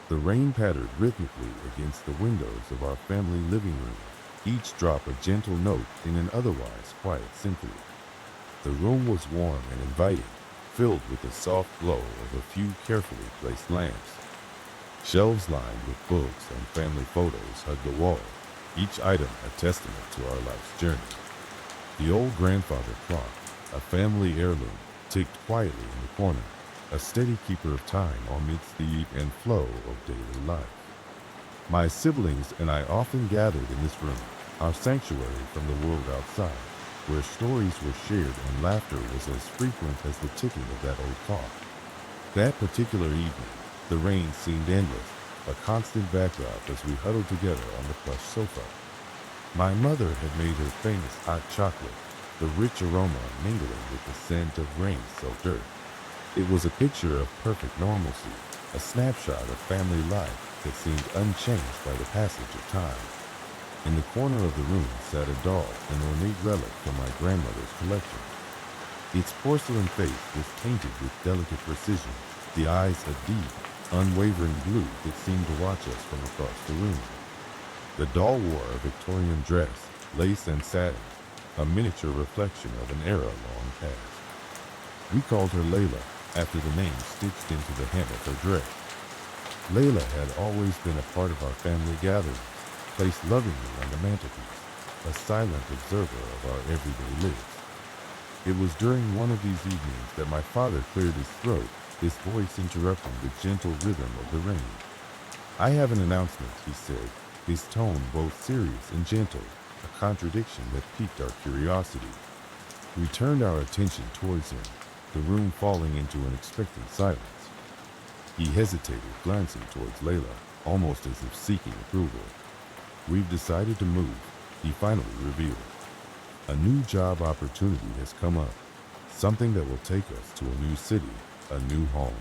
The rain pattered rhythmically against the windows of our family living room, each drop a gentle note in an otherwise quiet symphony. The room was warm and inviting, filled with the soft glow of a few carefully placed lamps. Shelves lined with books and family photos hugged the wall, each item a testament to our life's journey. The old grandfather clock, a family heirloom, ticked quietly in the corner, a steady keeper of time amidst the ebb and flow of daily life. My siblings and I often gathered in this room, our sanctuary from the world outside, where stories were shared and laughter was as frequent as the ticking of that old clock. That particular evening, the rain seemed endless, a constant backdrop as we huddled together on the plush sofa. My mother had made her famous hot chocolate, the rich aroma mingling with the scent of rain-soaked earth. It was a picture of perfect normalcy, a snapshot of family life that seemed unchanged by the passage of time. In the corner of the room sat a doll, an ornate relic from my grandmother's collection. Its porcelain face was painted with delicate precision, the eyes a deep, unwavering blue that seemed to watch us from across the room. The doll wore a Victorian dress, lace and satin, a miniature reflection of an era long past. We called her Layla, after the name stitched into the hem of her dress. Layla had always been a part of our family gatherings, placed lovingly on the mantelpiece, a silent observer of our everyday lives. It was during one of these evenings that my father cleared his throat, his voice interrupting the gentle rhythm of the rain. "I have an announcement," he said, his tone both serious and gentle, a contradiction that piqued our curiosity. We turned our attention towards him, the room falling into an expectant silence. He hesitated, glancing towards Layla, almost as if seeking approval. "We've decided to move," he finally revealed. "A new job opportunity has come up, something that will take us to a new city, a new home."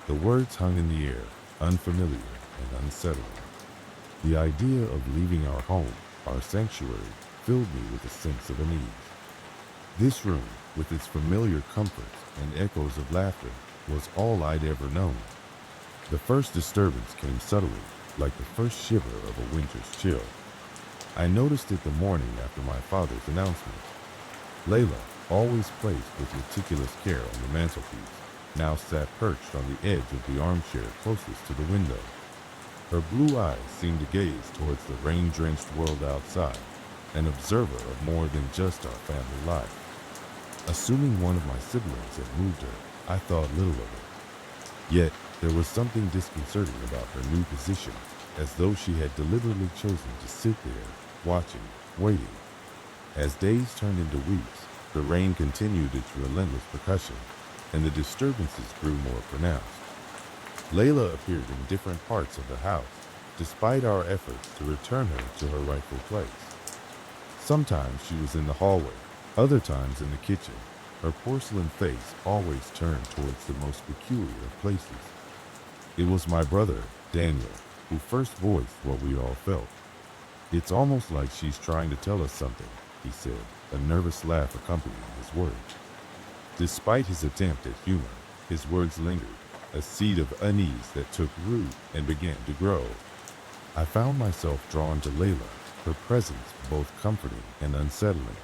The words hung in the air, unfamiliar and unsettling. The idea of leaving our home, our sanctuary, filled me with a sense of unease. This room, with its familiar comforts and echoes of laughter, was all I'd ever known. The first disturbance came subtly, like the first shiver of a winter's chill. I noticed it the morning after my father's announcement. Layla, always placed with meticulous care on the mantelpiece, now sat perched on the edge of the armchair closest to the window. Her blue eyes seemed to gaze towards the rain-drenched world outside, an observer of more than just our family life. Assuming one of my siblings had moved her, I thought little of it. Yet, there was something disconcerting about her new position, as though she had deliberately chosen to sit there, watching, waiting. As days turned into weeks, the rain continued its relentless percussion, and the disturbances grew more pronounced. Layla appeared in different parts of the house, despite our efforts to return her to her rightful place. Sometimes she was in the hallway, other times in the kitchen, her porcelain face always turned towards the most peculiar of places. It was my brother, Daniel, who first voiced what we all felt. "It's almost like she's trying to tell us something," he said, a nervous laugh accompanying his words. Despite his attempt at humor, his words lingered, a seed of unease that took root and began to grow. I found myself drawn to Layla, her presence both comforting and unsettling.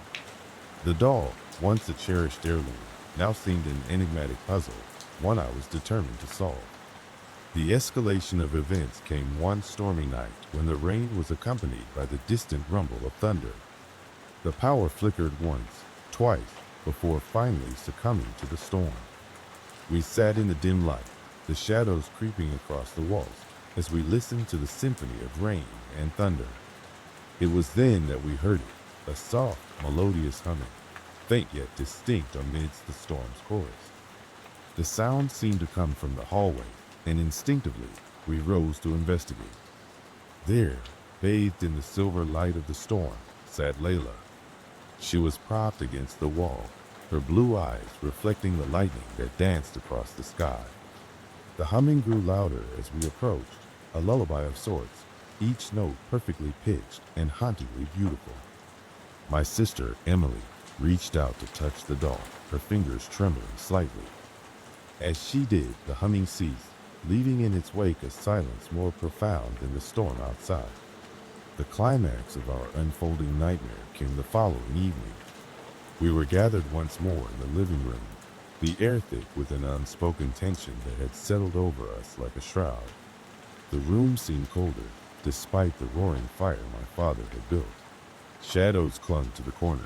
The doll, once a cherished heirloom, now seemed an enigmatic puzzle, one I was determined to solve. The escalation of events came one stormy night when the rain was accompanied by the distant rumble of thunder. The power flickered once, twice, before finally succumbing to the storm. We sat in the dim light, the shadows creeping across the walls, as we listened to the symphony of rain and thunder. It was then that we heard it, a soft, melodious humming, faint yet distinct amidst the storm's chorus. The sound seemed to come from the hallway, and instinctively we rose to investigate. There, bathed in the silver light of the storm, sat Layla. She was propped against the wall, her blue eyes reflecting the lightning that danced across the sky. The humming grew louder as we approached, a lullaby of sorts, each note perfectly pitched and hauntingly beautiful. My sister, Emily, reached out to touch the doll, her fingers trembling slightly. As she did, the humming ceased, leaving in its wake a silence more profound than the storm outside. The climax of our unfolding nightmare came the following evening. We were gathered once more in the living room, the air thick with an unspoken tension that had settled over us like a shroud. The room seemed colder, despite the roaring fire my father had built. Shadows clung to the corners,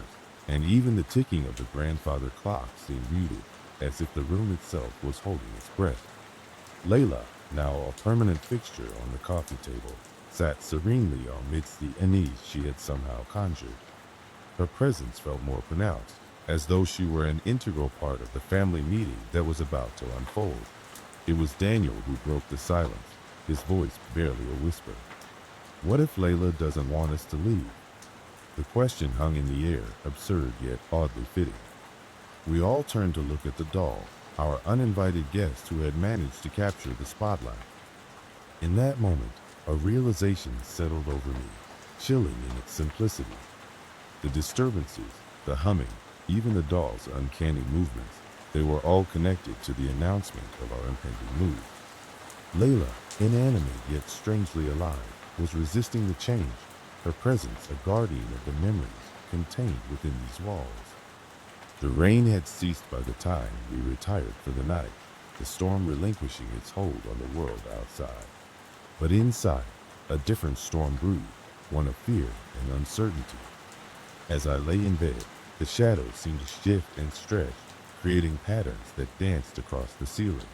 and even the ticking of the grandfather clock seemed muted, as if the room itself was holding its breath. Layla, now a permanent fixture on the coffee table, sat serenely amidst the unease she had somehow conjured. Her presence felt more pronounced, as though she were an integral part of the family meeting that was about to unfold. It was Daniel who broke the silence, his voice barely a whisper. "What if Layla doesn't want us to leave?" The question hung in the air, absurd yet oddly fitting. We all turned to look at the doll, our uninvited guest who had managed to capture the spotlight. In that moment, a realization settled over me, chilling in its simplicity. The disturbances, the humming, even the doll's uncanny movements, they were all connected to the announcement of our impending move. Layla, inanimate yet strangely alive, was resisting the change, her presence a guardian of the memories contained within these walls. The rain had ceased by the time we retired for the night, the storm relinquishing its hold on the world outside. But inside, a different storm brewed, one of fear and uncertainty. As I lay in bed, the shadows seemed to shift and stretch, creating patterns that danced across the ceiling.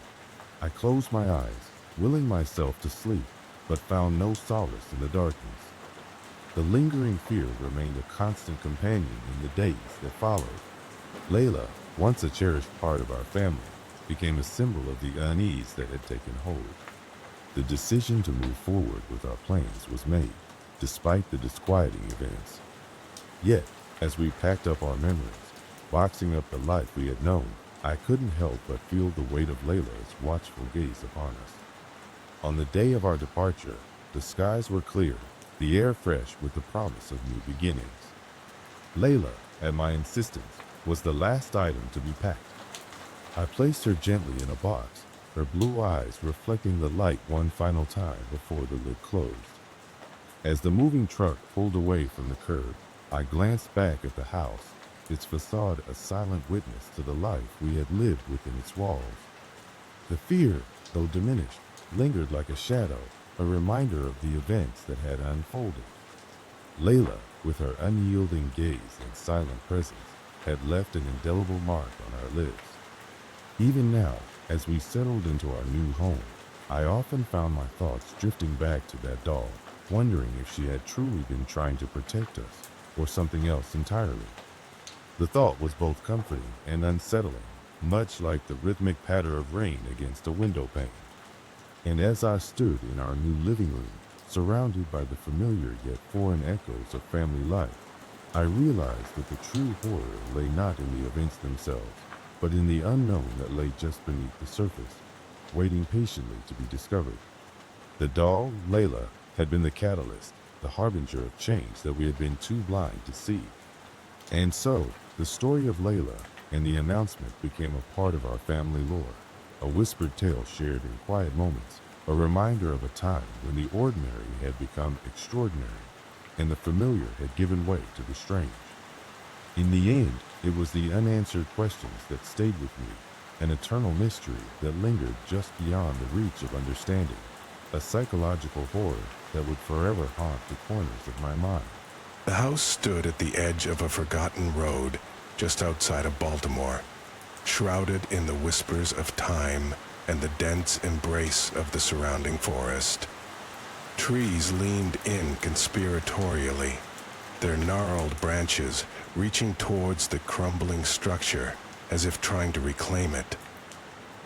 I closed my eyes, willing myself to sleep, but found no solace in the darkness. The lingering fear remained a constant companion in the days that followed. Layla, once a cherished part of our family, became a symbol of the unease that had taken hold. The decision to move forward with our plans was made, despite the disquieting events. Yet, as we packed up our memories, boxing up the life we had known, I couldn't help but feel the weight of Layla's watchful gaze upon us. On the day of our departure, the skies were clear, the air fresh with the promise of new beginnings. Layla, at my insistence, was the last item to be packed. I placed her gently in a box, her blue eyes reflecting the light one final time before the lid closed. As the moving truck pulled away from the curb, I glanced back at the house, its facade a silent witness to the life we had lived within its walls. The fear, though diminished, lingered like a shadow, a reminder of the events that had unfolded. Layla, with her unyielding gaze and silent presence, had left an indelible mark on our lives. Even now, as we settled into our new home, I often found my thoughts drifting back to that doll, wondering if she had truly been trying to protect us, or something else entirely. The thought was both comforting and unsettling, much like the rhythmic patter of rain against a window pane. And as I stood in our new living room, surrounded by the familiar yet foreign echoes of family life, I realized that the true horror lay not in the events themselves, but in the unknown that lay just beneath the surface, waiting patiently to be discovered. The doll, Layla, had been the catalyst, the harbinger of change that we had been too blind to see. And so, the story of Layla and the announcement became a part of our family lore, a whispered tale shared in quiet moments, a reminder of a time when the ordinary had become extraordinary, and the familiar had given way to the strange. In the end, it was the unanswered questions that stayed with me, an eternal mystery that lingered just beyond the reach of understanding, a psychological horror that would forever haunt the corners of my mind. The house stood at the edge of a forgotten road just outside of Baltimore, shrouded in the whispers of time and the dense embrace of the surrounding forest. Trees leaned in conspiratorially, their gnarled branches reaching towards the crumbling structure as if trying to reclaim it.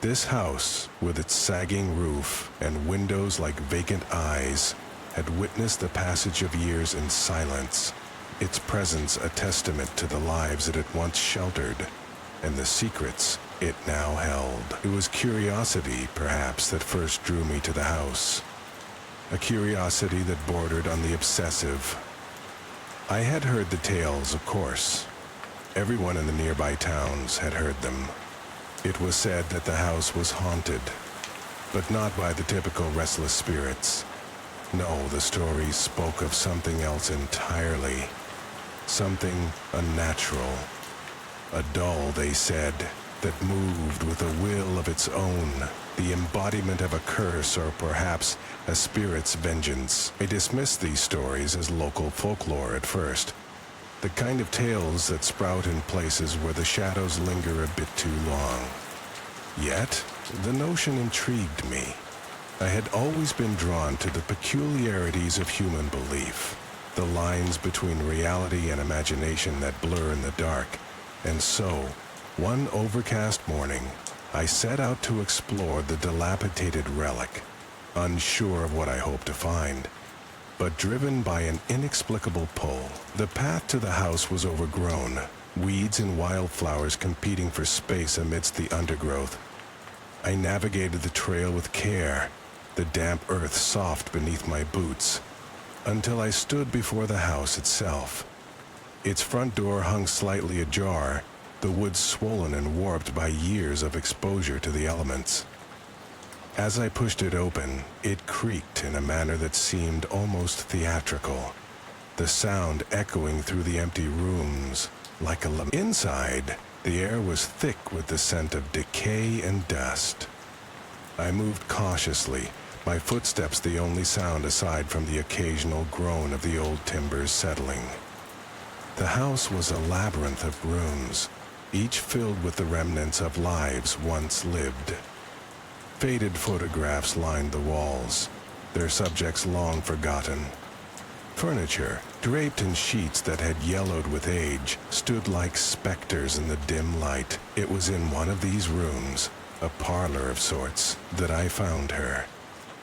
This house, with its sagging roof and windows like vacant eyes, had witnessed the passage of years in silence, its presence a testament to the lives it had once sheltered and the secrets it now held. It was curiosity, perhaps, that first drew me to the house, a curiosity that bordered on the obsessive. I had heard the tales, of course. Everyone in the nearby towns had heard them. It was said that the house was haunted, but not by the typical restless spirits. No, the stories spoke of something else entirely. Something unnatural. A doll, they said, that moved with a will of its own, the embodiment of a curse or perhaps a spirit's vengeance. I dismissed these stories as local folklore at first, the kind of tales that sprout in places where the shadows linger a bit too long. Yet, the notion intrigued me. I had always been drawn to the peculiarities of human belief, the lines between reality and imagination that blur in the dark, and so, one overcast morning, I set out to explore the dilapidated relic, unsure of what I hoped to find, but driven by an inexplicable pull. The path to the house was overgrown, weeds and wildflowers competing for space amidst the undergrowth. I navigated the trail with care, the damp earth soft beneath my boots, until I stood before the house itself. Its front door hung slightly ajar, the wood swollen and warped by years of exposure to the elements. As I pushed it open, it creaked in a manner that seemed almost theatrical, the sound echoing through the empty rooms like a lament. Inside, the air was thick with the scent of decay and dust. I moved cautiously, my footsteps the only sound aside from the occasional groan of the old timbers settling. The house was a labyrinth of rooms, each filled with the remnants of lives once lived. Faded photographs lined the walls, their subjects long forgotten. Furniture, draped in sheets that had yellowed with age, stood like specters in the dim light. It was in one of these rooms, a parlor of sorts, that I found her.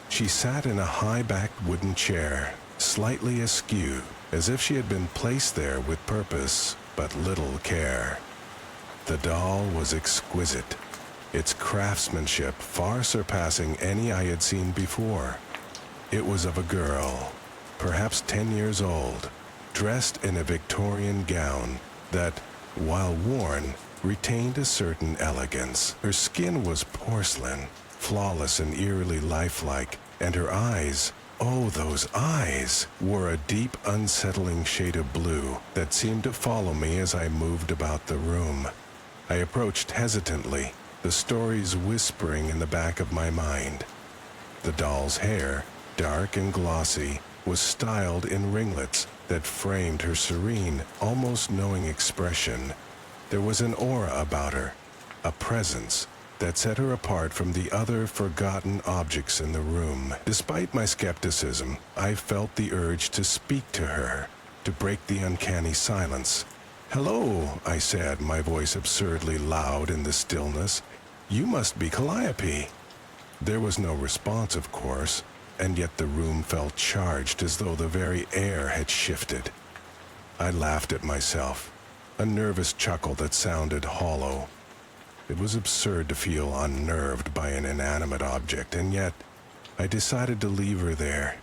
She sat in a high-backed wooden chair, slightly askew, as if she had been placed there with purpose, but little care. The doll was exquisite, its craftsmanship far surpassing any I had seen before. It was of a girl, perhaps 10 years old, dressed in a Victorian gown that, while worn, retained a certain elegance. Her skin was porcelain, flawless and eerily lifelike, and her eyes, oh, those eyes, wore a deep, unsettling shade of blue that seemed to follow me as I moved about the room. I approached hesitantly, the stories whispering in the back of my mind. The doll's hair, dark and glossy, was styled in ringlets that framed her serene, almost knowing expression. There was an aura about her, a presence that set her apart from the other forgotten objects in the room. Despite my skepticism, I felt the urge to speak to her, to break the uncanny silence. "Hello," I said, my voice absurdly loud in the stillness. "You must be Calliope." There was no response, of course, and yet the room felt charged as though the very air had shifted. I laughed at myself, a nervous chuckle that sounded hollow. It was absurd to feel unnerved by an inanimate object, and yet I decided to leave her there,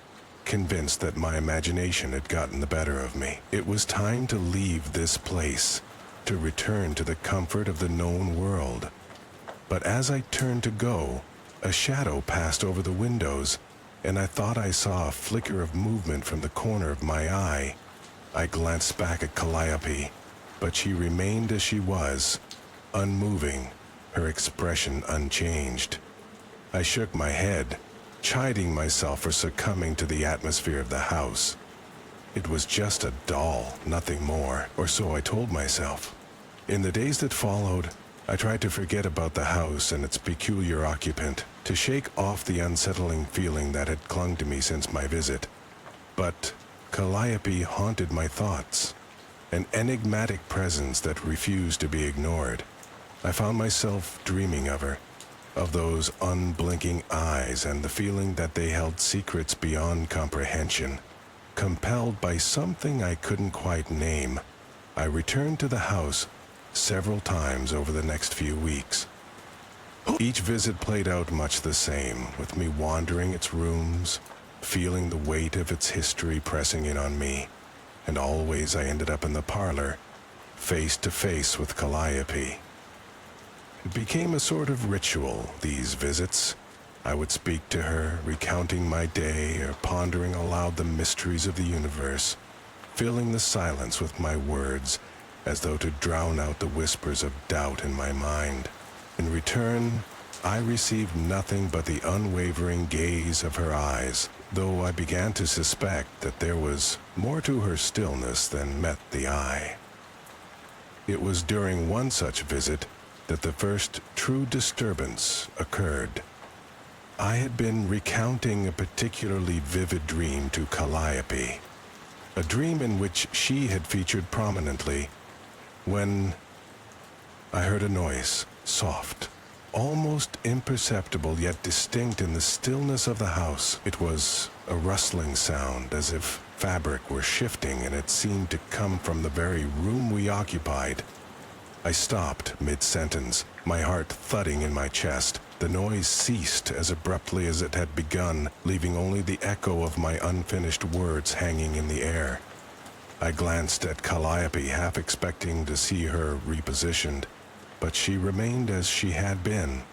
convinced that my imagination had gotten the better of me. It was time to leave this place, to return to the comfort of the known world. But as I turned to go, a shadow passed over the windows, and I thought I saw a flicker of movement from the corner of my eye. I glanced back at Calliope, but she remained as she was, unmoving, her expression unchanged. I shook my head, chiding myself for succumbing to the atmosphere of the house. It was just a doll, nothing more, or so I told myself. In the days that followed, I tried to forget about the house and its peculiar occupant, to shake off the unsettling feeling that had clung to me since my visit. But Calliope haunted my thoughts, an enigmatic presence that refused to be ignored. I found myself dreaming of her, of those unblinking eyes and the feeling that they held secrets beyond comprehension. Compelled by something I couldn't quite name, I returned to the house several times over the next few weeks. Each visit played out much the same, with me wandering its rooms, feeling the weight of its history pressing in on me, and always I ended up in the parlor, face to face with Calliope. It became a sort of ritual, these visits, I would speak to her, recounting my day or pondering aloud the mysteries of the universe, filling the silence with my words as though to drown out the whispers of doubt in my mind. In return, I received nothing but the unwavering gaze of her eyes, though I began to suspect that there was more to her stillness than met the eye. It was during one such visit that the first true disturbance occurred. I had been recounting a particularly vivid dream to Calliope, a dream in which she had featured prominently, when I heard a noise, soft, almost imperceptible yet distinct in the stillness of the house. It was a rustling sound, as if fabric were shifting, and it seemed to come from the very room we occupied. I stopped mid-sentence, my heart thudding in my chest. The noise ceased as abruptly as it had begun, leaving only the echo of my unfinished words hanging in the air. I glanced at Calliope, half expecting to see her repositioned, but she remained as she had been.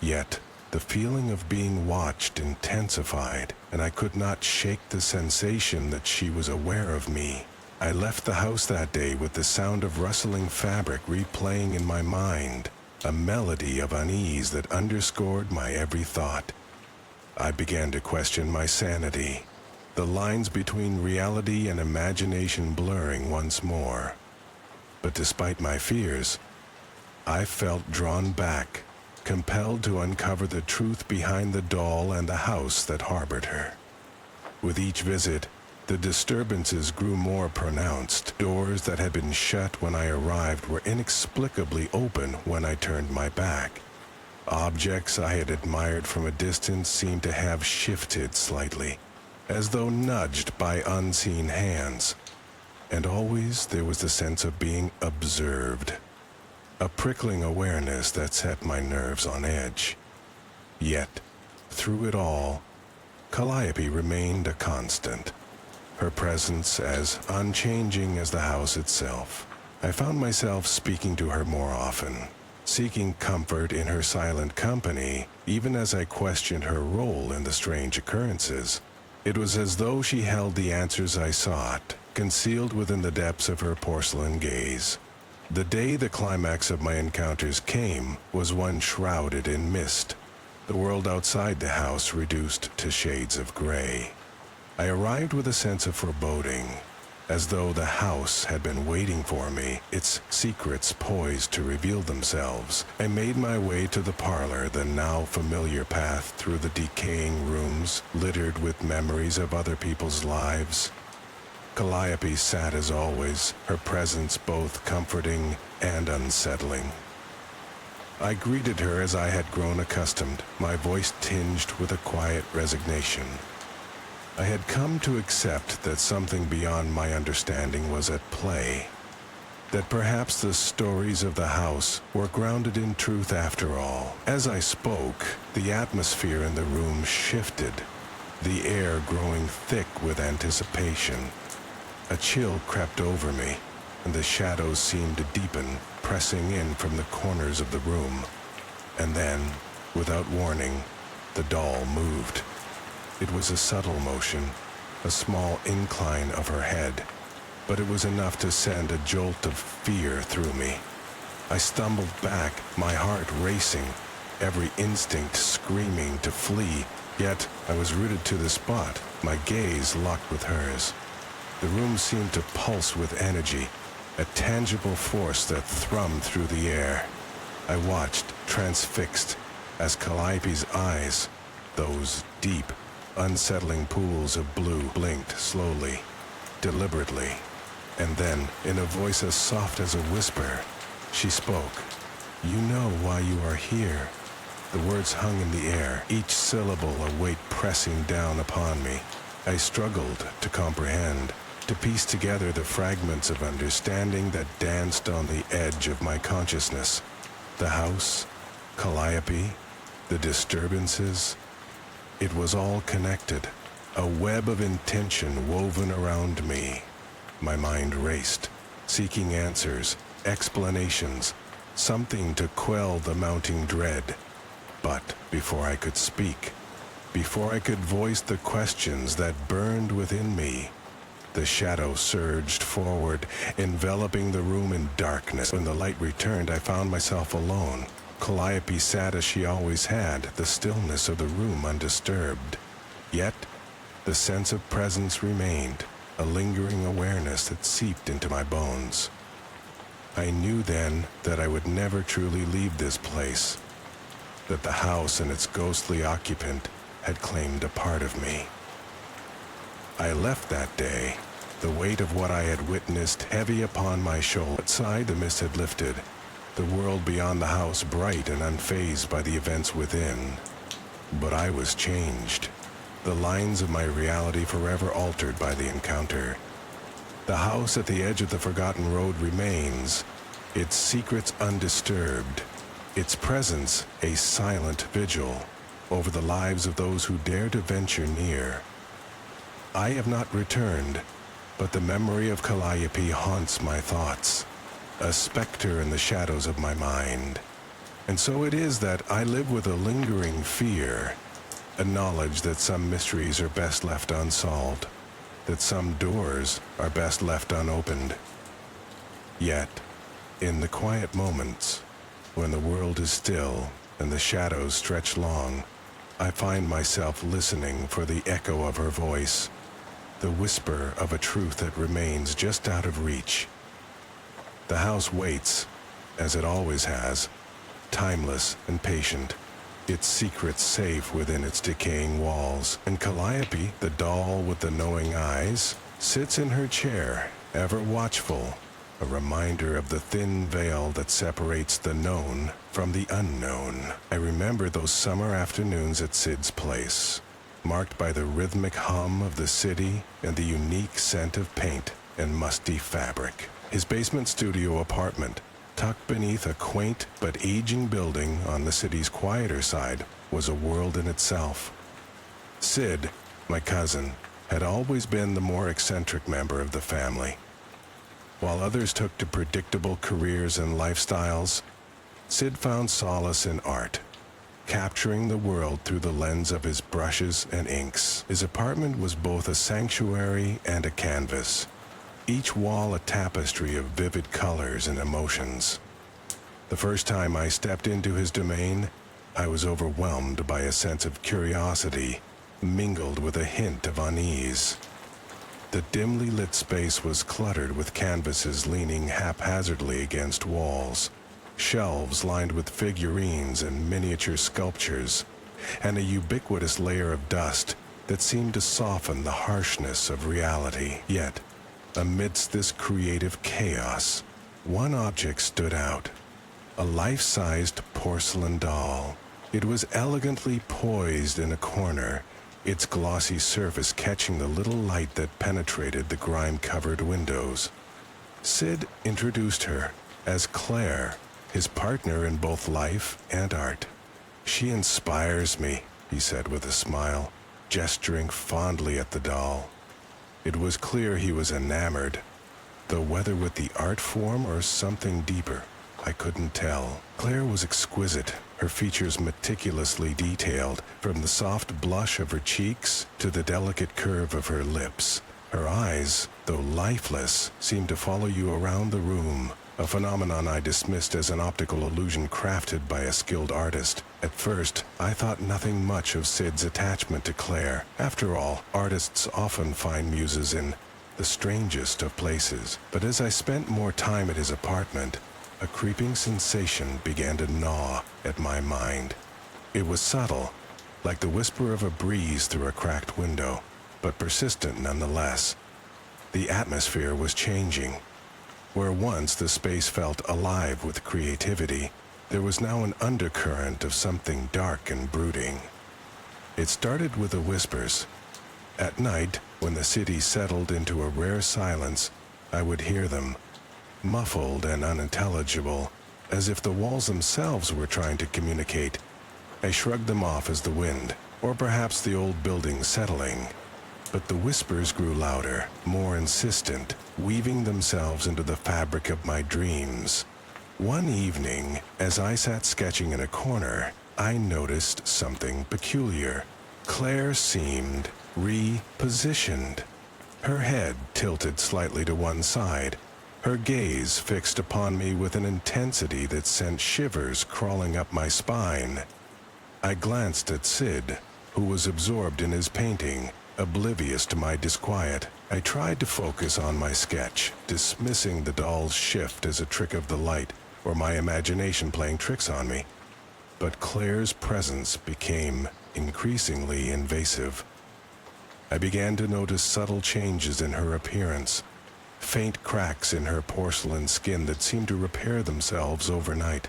Yet, the feeling of being watched intensified, and I could not shake the sensation that she was aware of me. I left the house that day with the sound of rustling fabric replaying in my mind, a melody of unease that underscored my every thought. I began to question my sanity, the lines between reality and imagination blurring once more. But despite my fears, I felt drawn back, compelled to uncover the truth behind the doll and the house that harbored her. With each visit, the disturbances grew more pronounced. Doors that had been shut when I arrived were inexplicably open when I turned my back. Objects I had admired from a distance seemed to have shifted slightly, as though nudged by unseen hands. And always there was the sense of being observed, a prickling awareness that set my nerves on edge. Yet, through it all, Calliope remained a constant, her presence as unchanging as the house itself. I found myself speaking to her more often, seeking comfort in her silent company, even as I questioned her role in the strange occurrences. It was as though she held the answers I sought, concealed within the depths of her porcelain gaze. The day the climax of my encounters came was one shrouded in mist, the world outside the house reduced to shades of gray. I arrived with a sense of foreboding, as though the house had been waiting for me, its secrets poised to reveal themselves. I made my way to the parlor, the now familiar path through the decaying rooms, littered with memories of other people's lives. Calliope sat as always, her presence both comforting and unsettling. I greeted her as I had grown accustomed, my voice tinged with a quiet resignation. I had come to accept that something beyond my understanding was at play, that perhaps the stories of the house were grounded in truth after all. As I spoke, the atmosphere in the room shifted, the air growing thick with anticipation. A chill crept over me, and the shadows seemed to deepen, pressing in from the corners of the room. And then, without warning, the doll moved. It was a subtle motion, a small incline of her head, but it was enough to send a jolt of fear through me. I stumbled back, my heart racing, every instinct screaming to flee, yet I was rooted to the spot, my gaze locked with hers. The room seemed to pulse with energy, a tangible force that thrummed through the air. I watched, transfixed, as Calliope's eyes, those deep, unsettling pools of blue, blinked slowly, deliberately, and then, in a voice as soft as a whisper, she spoke. "You know why you are here." The words hung in the air, each syllable a weight pressing down upon me. I struggled to comprehend, to piece together the fragments of understanding that danced on the edge of my consciousness. The house, Calliope, the disturbances. It was all connected, a web of intention woven around me. My mind raced, seeking answers, explanations, something to quell the mounting dread. But before I could speak, Before I could voice the questions that burned within me, the shadow surged forward, enveloping the room in darkness. When the light returned, I found myself alone. Calliope sat as she always had, the stillness of the room undisturbed. Yet, the sense of presence remained, a lingering awareness that seeped into my bones. I knew then that I would never truly leave this place, that the house and its ghostly occupant had claimed a part of me. I left that day, the weight of what I had witnessed heavy upon my shoulder. Outside, the mist had lifted, the world beyond the house bright and unfazed by the events within. But I was changed, the lines of my reality forever altered by the encounter. The house at the edge of the forgotten road remains, its secrets undisturbed, its presence a silent vigil over the lives of those who dare to venture near. I have not returned, but the memory of Calliope haunts my thoughts, a specter in the shadows of my mind. And so it is that I live with a lingering fear, a knowledge that some mysteries are best left unsolved, that some doors are best left unopened. Yet, in the quiet moments, when the world is still and the shadows stretch long, I find myself listening for the echo of her voice, the whisper of a truth that remains just out of reach. The house waits, as it always has, timeless and patient, its secrets safe within its decaying walls. And Calliope, the doll with the knowing eyes, sits in her chair, ever watchful, a reminder of the thin veil that separates the known from the unknown. I remember those summer afternoons at Sid's place, marked by the rhythmic hum of the city and the unique scent of paint and musty fabric. His basement studio apartment, tucked beneath a quaint but aging building on the city's quieter side, was a world in itself. Sid, my cousin, had always been the more eccentric member of the family. While others took to predictable careers and lifestyles, Sid found solace in art, capturing the world through the lens of his brushes and inks. His apartment was both a sanctuary and a canvas, each wall a tapestry of vivid colors and emotions. The first time I stepped into his domain, I was overwhelmed by a sense of curiosity, mingled with a hint of unease. The dimly lit space was cluttered with canvases leaning haphazardly against walls, shelves lined with figurines and miniature sculptures, and a ubiquitous layer of dust that seemed to soften the harshness of reality. Yet, amidst this creative chaos, one object stood out, a life-sized porcelain doll. It was elegantly poised in a corner, its glossy surface catching the little light that penetrated the grime-covered windows. Sid introduced her as Claire, his partner in both life and art. "She inspires me," he said with a smile, gesturing fondly at the doll. It was clear he was enamored, though whether with the art form or something deeper, I couldn't tell. Claire was exquisite, her features meticulously detailed, from the soft blush of her cheeks to the delicate curve of her lips. Her eyes, though lifeless, seemed to follow you around the room, a phenomenon I dismissed as an optical illusion crafted by a skilled artist. At first, I thought nothing much of Sid's attachment to Claire. After all, artists often find muses in the strangest of places. But as I spent more time at his apartment, a creeping sensation began to gnaw at my mind. It was subtle, like the whisper of a breeze through a cracked window, but persistent nonetheless. The atmosphere was changing. Where once the space felt alive with creativity, there was now an undercurrent of something dark and brooding. It started with the whispers. At night, when the city settled into a rare silence, I would hear them, muffled and unintelligible, as if the walls themselves were trying to communicate. I shrugged them off as the wind, or perhaps the old building settling. But the whispers grew louder, more insistent, weaving themselves into the fabric of my dreams. One evening, as I sat sketching in a corner, I noticed something peculiar. Claire seemed repositioned. Her head tilted slightly to one side, her gaze fixed upon me with an intensity that sent shivers crawling up my spine. I glanced at Sid, who was absorbed in his painting, oblivious to my disquiet. I tried to focus on my sketch, dismissing the doll's shift as a trick of the light or my imagination playing tricks on me. But Claire's presence became increasingly invasive. I began to notice subtle changes in her appearance, faint cracks in her porcelain skin that seemed to repair themselves overnight,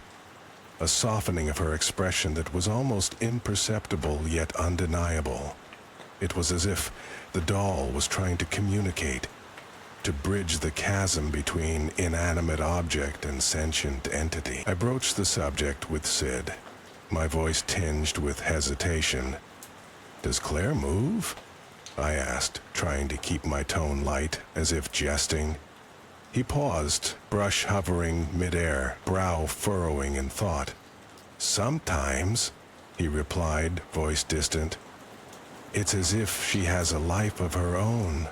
a softening of her expression that was almost imperceptible yet undeniable. It was as if the doll was trying to communicate, to bridge the chasm between inanimate object and sentient entity. I broached the subject with Sid, my voice tinged with hesitation. "Does Claire move?" I asked, trying to keep my tone light, as if jesting. He paused, brush hovering midair, brow furrowing in thought. "Sometimes," he replied, voice distant. "It's as if she has a life of her own."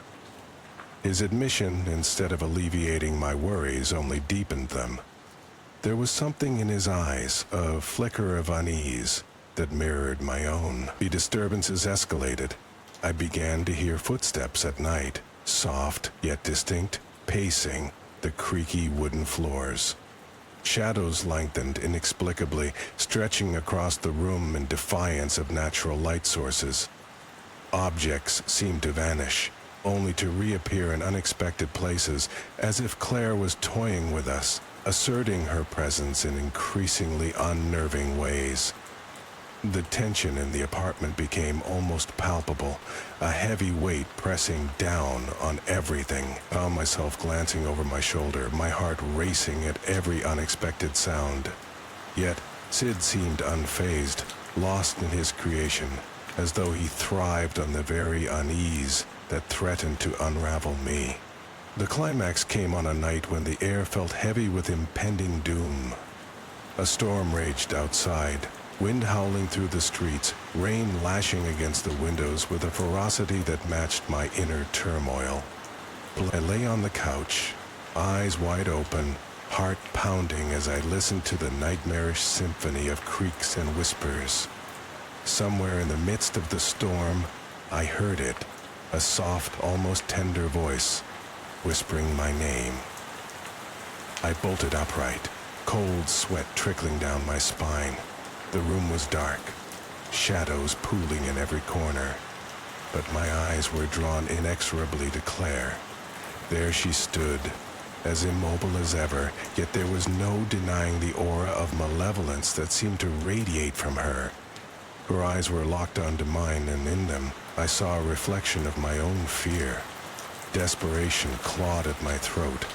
His admission, instead of alleviating my worries, only deepened them. There was something in his eyes, a flicker of unease, that mirrored my own. The disturbances escalated. I began to hear footsteps at night, soft yet distinct, pacing the creaky wooden floors. Shadows lengthened inexplicably, stretching across the room in defiance of natural light sources. Objects seemed to vanish, only to reappear in unexpected places, as if Claire was toying with us, asserting her presence in increasingly unnerving ways. The tension in the apartment became almost palpable, a heavy weight pressing down on everything. I found myself glancing over my shoulder, my heart racing at every unexpected sound. Yet Sid seemed unfazed, lost in his creation, as though he thrived on the very unease that threatened to unravel me. The climax came on a night when the air felt heavy with impending doom. A storm raged outside, wind howling through the streets, rain lashing against the windows with a ferocity that matched my inner turmoil. I lay on the couch, eyes wide open, heart pounding as I listened to the nightmarish symphony of creaks and whispers. Somewhere in the midst of the storm, I heard it, a soft, almost tender voice, whispering my name. I bolted upright, cold sweat trickling down my spine. The room was dark, shadows pooling in every corner, but my eyes were drawn inexorably to Claire. There she stood, as immobile as ever, yet there was no denying the aura of malevolence that seemed to radiate from her. Her eyes were locked onto mine, and in them I saw a reflection of my own fear. Desperation clawed at my throat.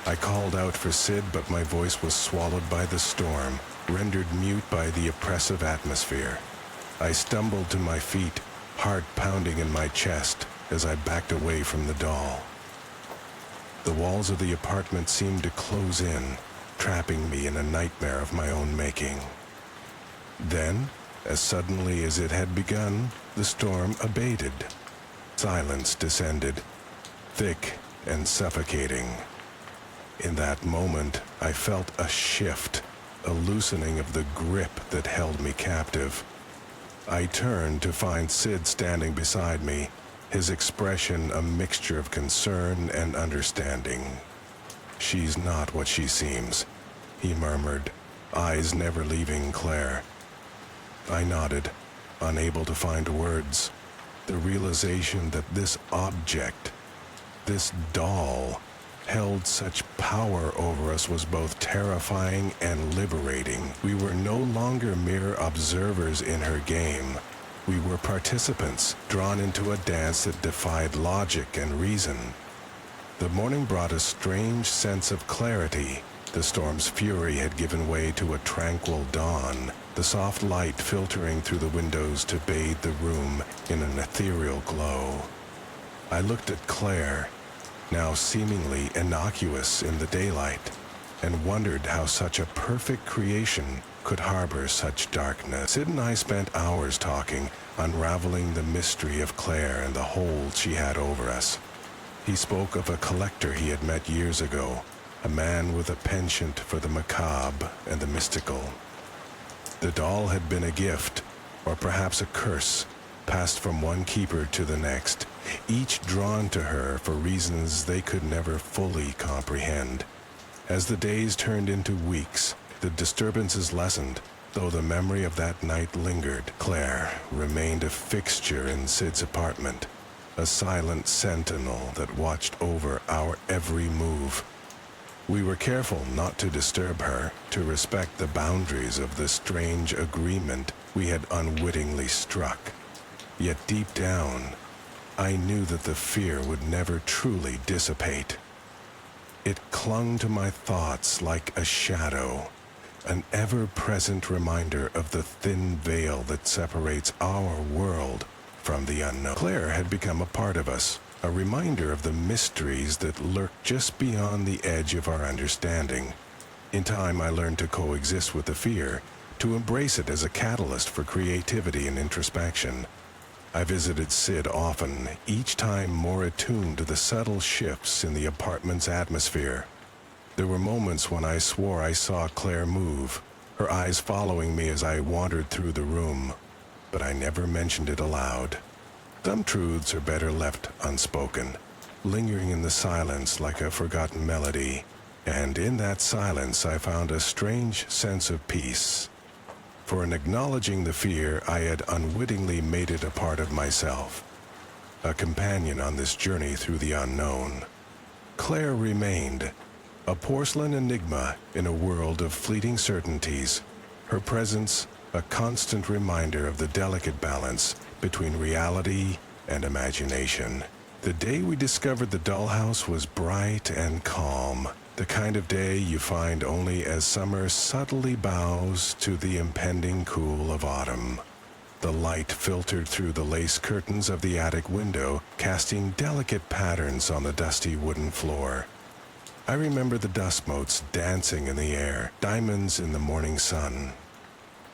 I called out for Sid, but my voice was swallowed by the storm, rendered mute by the oppressive atmosphere. I stumbled to my feet, heart pounding in my chest as I backed away from the doll. The walls of the apartment seemed to close in, trapping me in a nightmare of my own making. Then, as suddenly as it had begun, the storm abated. Silence descended, thick and suffocating. In that moment, I felt a shift, a loosening of the grip that held me captive. I turned to find Sid standing beside me, his expression a mixture of concern and understanding. "She's not what she seems," he murmured, eyes never leaving Claire. I nodded, unable to find words. The realization that this object, this doll, held such power over us was both terrifying and liberating. We were no longer mere observers in her game. We were participants, drawn into a dance that defied logic and reason. The morning brought a strange sense of clarity. The storm's fury had given way to a tranquil dawn, the soft light filtering through the windows to bathe the room in an ethereal glow. I looked at Claire, now seemingly innocuous in the daylight, and wondered how such a perfect creation could harbor such darkness. Sid and I spent hours talking, unraveling the mystery of Claire and the hold she had over us. He spoke of a collector he had met years ago, a man with a penchant for the macabre and the mystical. The doll had been a gift, or perhaps a curse, passed from one keeper to the next, each drawn to her for reasons they could never fully comprehend. As the days turned into weeks, the disturbances lessened, though the memory of that night lingered. Claire remained a fixture in Sid's apartment, a silent sentinel that watched over our every move. We were careful not to disturb her, to respect the boundaries of the strange agreement we had unwittingly struck. Yet deep down, I knew that the fear would never truly dissipate. It clung to my thoughts like a shadow, an ever-present reminder of the thin veil that separates our world from the unknown. Claire had become a part of us, a reminder of the mysteries that lurk just beyond the edge of our understanding. In time, I learned to coexist with the fear, to embrace it as a catalyst for creativity and introspection. I visited Sid often, each time more attuned to the subtle shifts in the apartment's atmosphere. There were moments when I swore I saw Claire move, her eyes following me as I wandered through the room, but I never mentioned it aloud. Some truths are better left unspoken, lingering in the silence like a forgotten melody, and in that silence I found a strange sense of peace. For in acknowledging the fear, I had unwittingly made it a part of myself, a companion on this journey through the unknown. Claire remained, a porcelain enigma in a world of fleeting certainties, her presence a constant reminder of the delicate balance between reality and imagination. The day we discovered the dollhouse was bright and calm, the kind of day you find only as summer subtly bows to the impending cool of autumn. The light filtered through the lace curtains of the attic window, casting delicate patterns on the dusty wooden floor. I remember the dust motes dancing in the air, diamonds in the morning sun.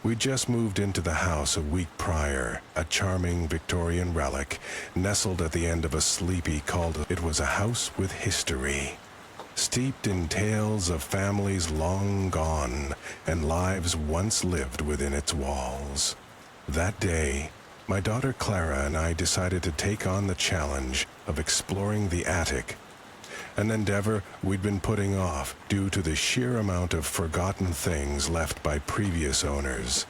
We just moved into the house a week prior, a charming Victorian relic, nestled at the end of a sleepy cul-de-sac. It was a house with history, steeped in tales of families long gone and lives once lived within its walls. That day, my daughter Clara and I decided to take on the challenge of exploring the attic, an endeavor we'd been putting off due to the sheer amount of forgotten things left by previous owners.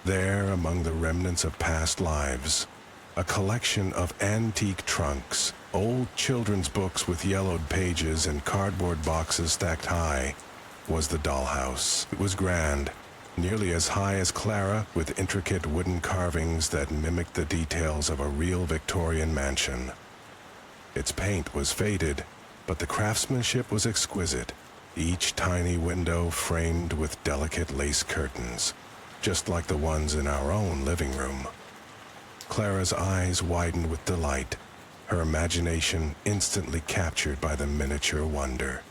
There, among the remnants of past lives, a collection of antique trunks, old children's books with yellowed pages and cardboard boxes stacked high, was the dollhouse. It was grand, nearly as high as Clara, with intricate wooden carvings that mimicked the details of a real Victorian mansion. Its paint was faded, but the craftsmanship was exquisite, each tiny window framed with delicate lace curtains, just like the ones in our own living room. Clara's eyes widened with delight, her imagination instantly captured by the miniature wonder.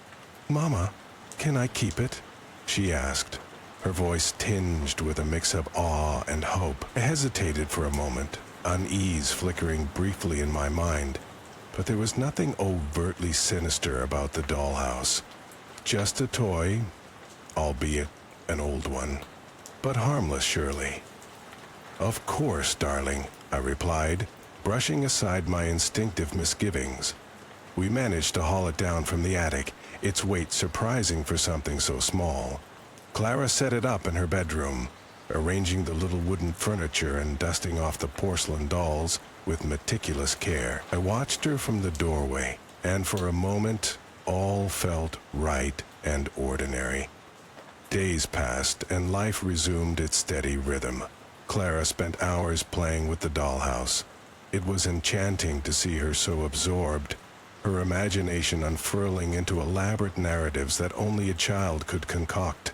"Mama, can I keep it?" she asked, her voice tinged with a mix of awe and hope. I hesitated for a moment, unease flickering briefly in my mind. But there was nothing overtly sinister about the dollhouse. Just a toy, albeit an old one, but harmless surely. "Of course, darling," I replied, brushing aside my instinctive misgivings. We managed to haul it down from the attic, its weight surprising for something so small. Clara set it up in her bedroom, arranging the little wooden furniture and dusting off the porcelain dolls with meticulous care. I watched her from the doorway, and for a moment, all felt right and ordinary. Days passed, and life resumed its steady rhythm. Clara spent hours playing with the dollhouse. It was enchanting to see her so absorbed, her imagination unfurling into elaborate narratives that only a child could concoct.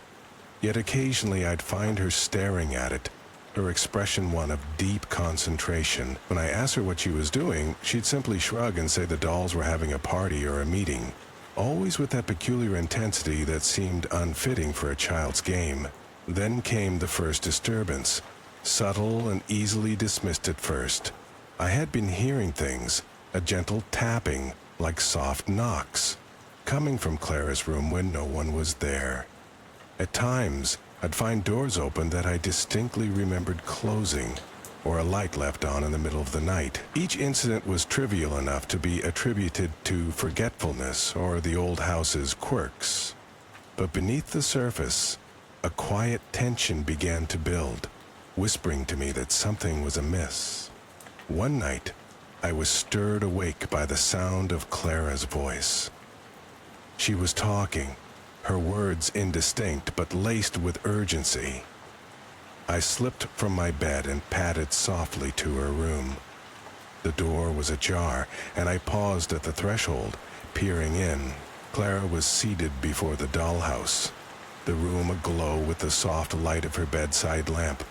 Yet occasionally I'd find her staring at it, her expression one of deep concentration. When I asked her what she was doing, she'd simply shrug and say the dolls were having a party or a meeting, always with that peculiar intensity that seemed unfitting for a child's game. Then came the first disturbance, subtle and easily dismissed at first. I had been hearing things, a gentle tapping, like soft knocks, coming from Clara's room when no one was there. At times, I'd find doors open that I distinctly remembered closing, or a light left on in the middle of the night. Each incident was trivial enough to be attributed to forgetfulness or the old house's quirks. But beneath the surface, a quiet tension began to build, whispering to me that something was amiss. One night, I was stirred awake by the sound of Clara's voice. She was talking, her words indistinct but laced with urgency. I slipped from my bed and padded softly to her room. The door was ajar, and I paused at the threshold, peering in. Clara was seated before the dollhouse, the room aglow with the soft light of her bedside lamp.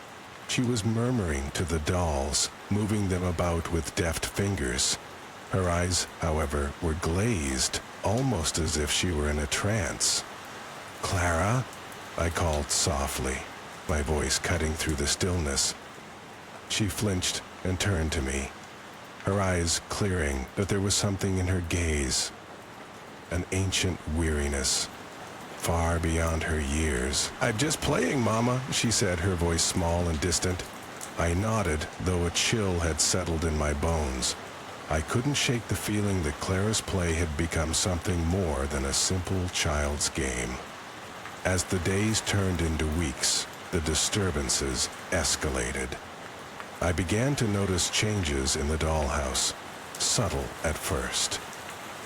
She was murmuring to the dolls, moving them about with deft fingers. Her eyes, however, were glazed, almost as if she were in a trance. "Clara?" I called softly, my voice cutting through the stillness. She flinched and turned to me, her eyes clearing, but there was something in her gaze, an ancient weariness, far beyond her years. "I'm just playing, Mama," she said, her voice small and distant. I nodded, though a chill had settled in my bones. I couldn't shake the feeling that Clara's play had become something more than a simple child's game. As the days turned into weeks, the disturbances escalated. I began to notice changes in the dollhouse, subtle at first.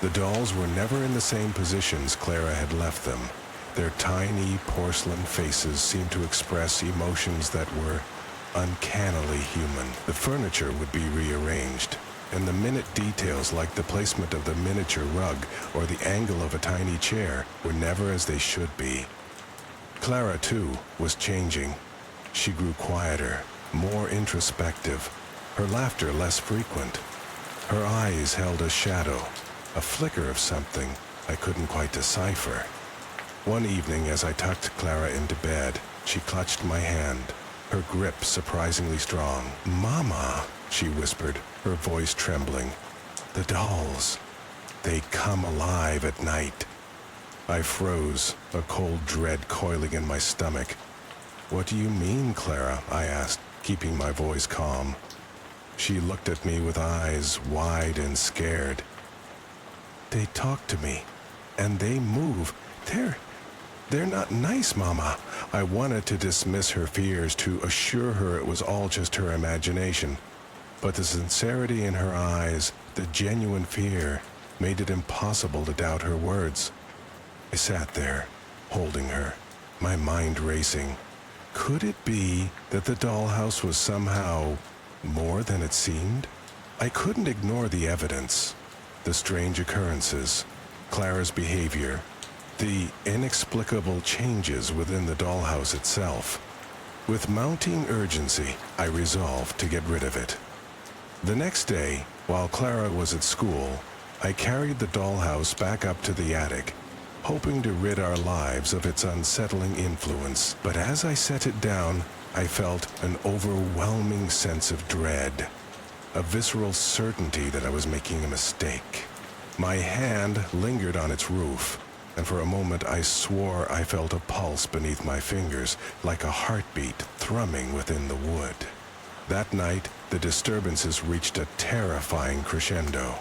The dolls were never in the same positions Clara had left them. Their tiny porcelain faces seemed to express emotions that were uncannily human. The furniture would be rearranged, and the minute details like the placement of the miniature rug or the angle of a tiny chair were never as they should be. Clara, too, was changing. She grew quieter, more introspective, her laughter less frequent. Her eyes held a shadow, a flicker of something I couldn't quite decipher. One evening, as I tucked Clara into bed, she clutched my hand, her grip surprisingly strong. "Mama," she whispered, her voice trembling. "The dolls, they come alive at night." I froze, a cold dread coiling in my stomach. "What do you mean, Clara?" I asked, keeping my voice calm. She looked at me with eyes wide and scared. "They talk to me, and they move. They're not nice, Mama." I wanted to dismiss her fears, to assure her it was all just her imagination. But the sincerity in her eyes, the genuine fear, made it impossible to doubt her words. I sat there, holding her, my mind racing. Could it be that the dollhouse was somehow more than it seemed? I couldn't ignore the evidence, the strange occurrences, Clara's behavior, the inexplicable changes within the dollhouse itself. With mounting urgency, I resolved to get rid of it. The next day, while Clara was at school, I carried the dollhouse back up to the attic, hoping to rid our lives of its unsettling influence. But as I set it down, I felt an overwhelming sense of dread, a visceral certainty that I was making a mistake. My hand lingered on its roof, and for a moment I swore I felt a pulse beneath my fingers, like a heartbeat thrumming within the wood. That night, the disturbances reached a terrifying crescendo.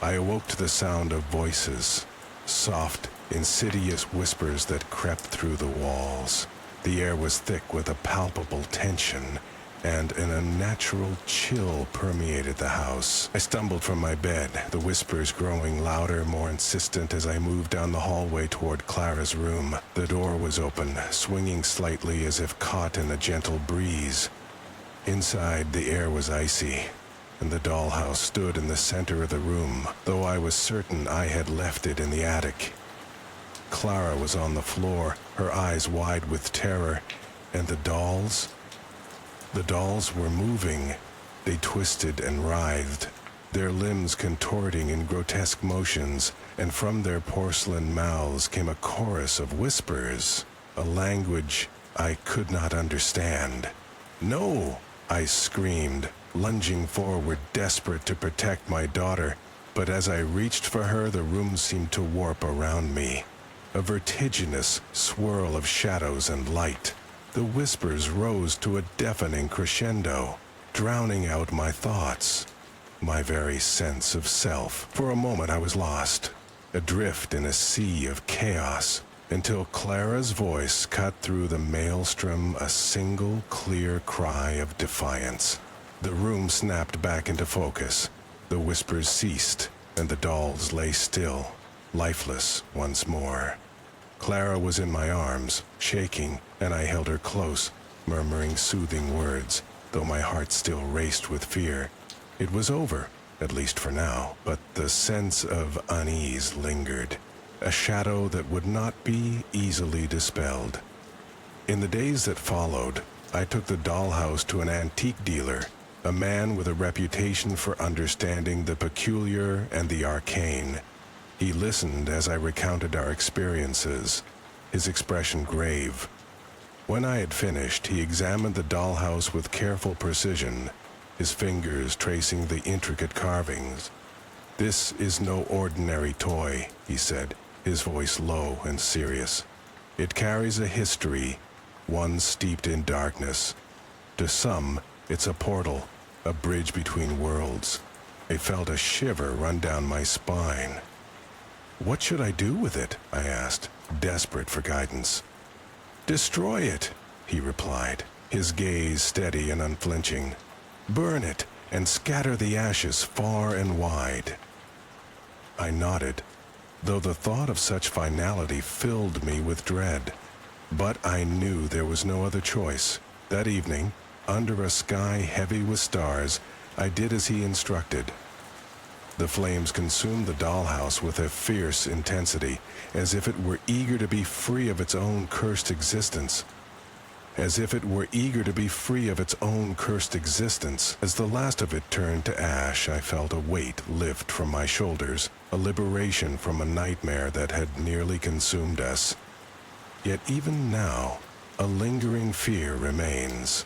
I awoke to the sound of voices, soft, insidious whispers that crept through the walls. The air was thick with a palpable tension, and an unnatural chill permeated the house. I stumbled from my bed, the whispers growing louder, more insistent as I moved down the hallway toward Clara's room. The door was open, swinging slightly as if caught in a gentle breeze. Inside, the air was icy, and the dollhouse stood in the center of the room, though I was certain I had left it in the attic. Clara was on the floor, her eyes wide with terror, and the dolls were moving. They twisted and writhed, their limbs contorting in grotesque motions, and from their porcelain mouths came a chorus of whispers, a language I could not understand. "No!" I screamed, lunging forward, desperate to protect my daughter. But as I reached for her, the room seemed to warp around me. A vertiginous swirl of shadows and light. The whispers rose to a deafening crescendo, drowning out my thoughts, my very sense of self. For a moment I was lost, adrift in a sea of chaos, until Clara's voice cut through the maelstrom, a single clear cry of defiance. The room snapped back into focus. The whispers ceased, and the dolls lay still, lifeless once more. Clara was in my arms, shaking, and I held her close, murmuring soothing words, though my heart still raced with fear. It was over, at least for now, but the sense of unease lingered, a shadow that would not be easily dispelled. In the days that followed, I took the dollhouse to an antique dealer, a man with a reputation for understanding the peculiar and the arcane. He listened as I recounted our experiences, his expression grave. When I had finished, he examined the dollhouse with careful precision, his fingers tracing the intricate carvings. "This is no ordinary toy," he said, his voice low and serious. "It carries a history, one steeped in darkness. To some, it's a portal, a bridge between worlds." I felt a shiver run down my spine. "What should I do with it?" I asked, desperate for guidance. "Destroy it," he replied, his gaze steady and unflinching. "Burn it and scatter the ashes far and wide." I nodded, though the thought of such finality filled me with dread. But I knew there was no other choice. That evening, under a sky heavy with stars, I did as he instructed. The flames consumed the dollhouse with a fierce intensity, as if it were eager to be free of its own cursed existence. As the last of it turned to ash, I felt a weight lift from my shoulders, a liberation from a nightmare that had nearly consumed us. Yet even now, a lingering fear remains.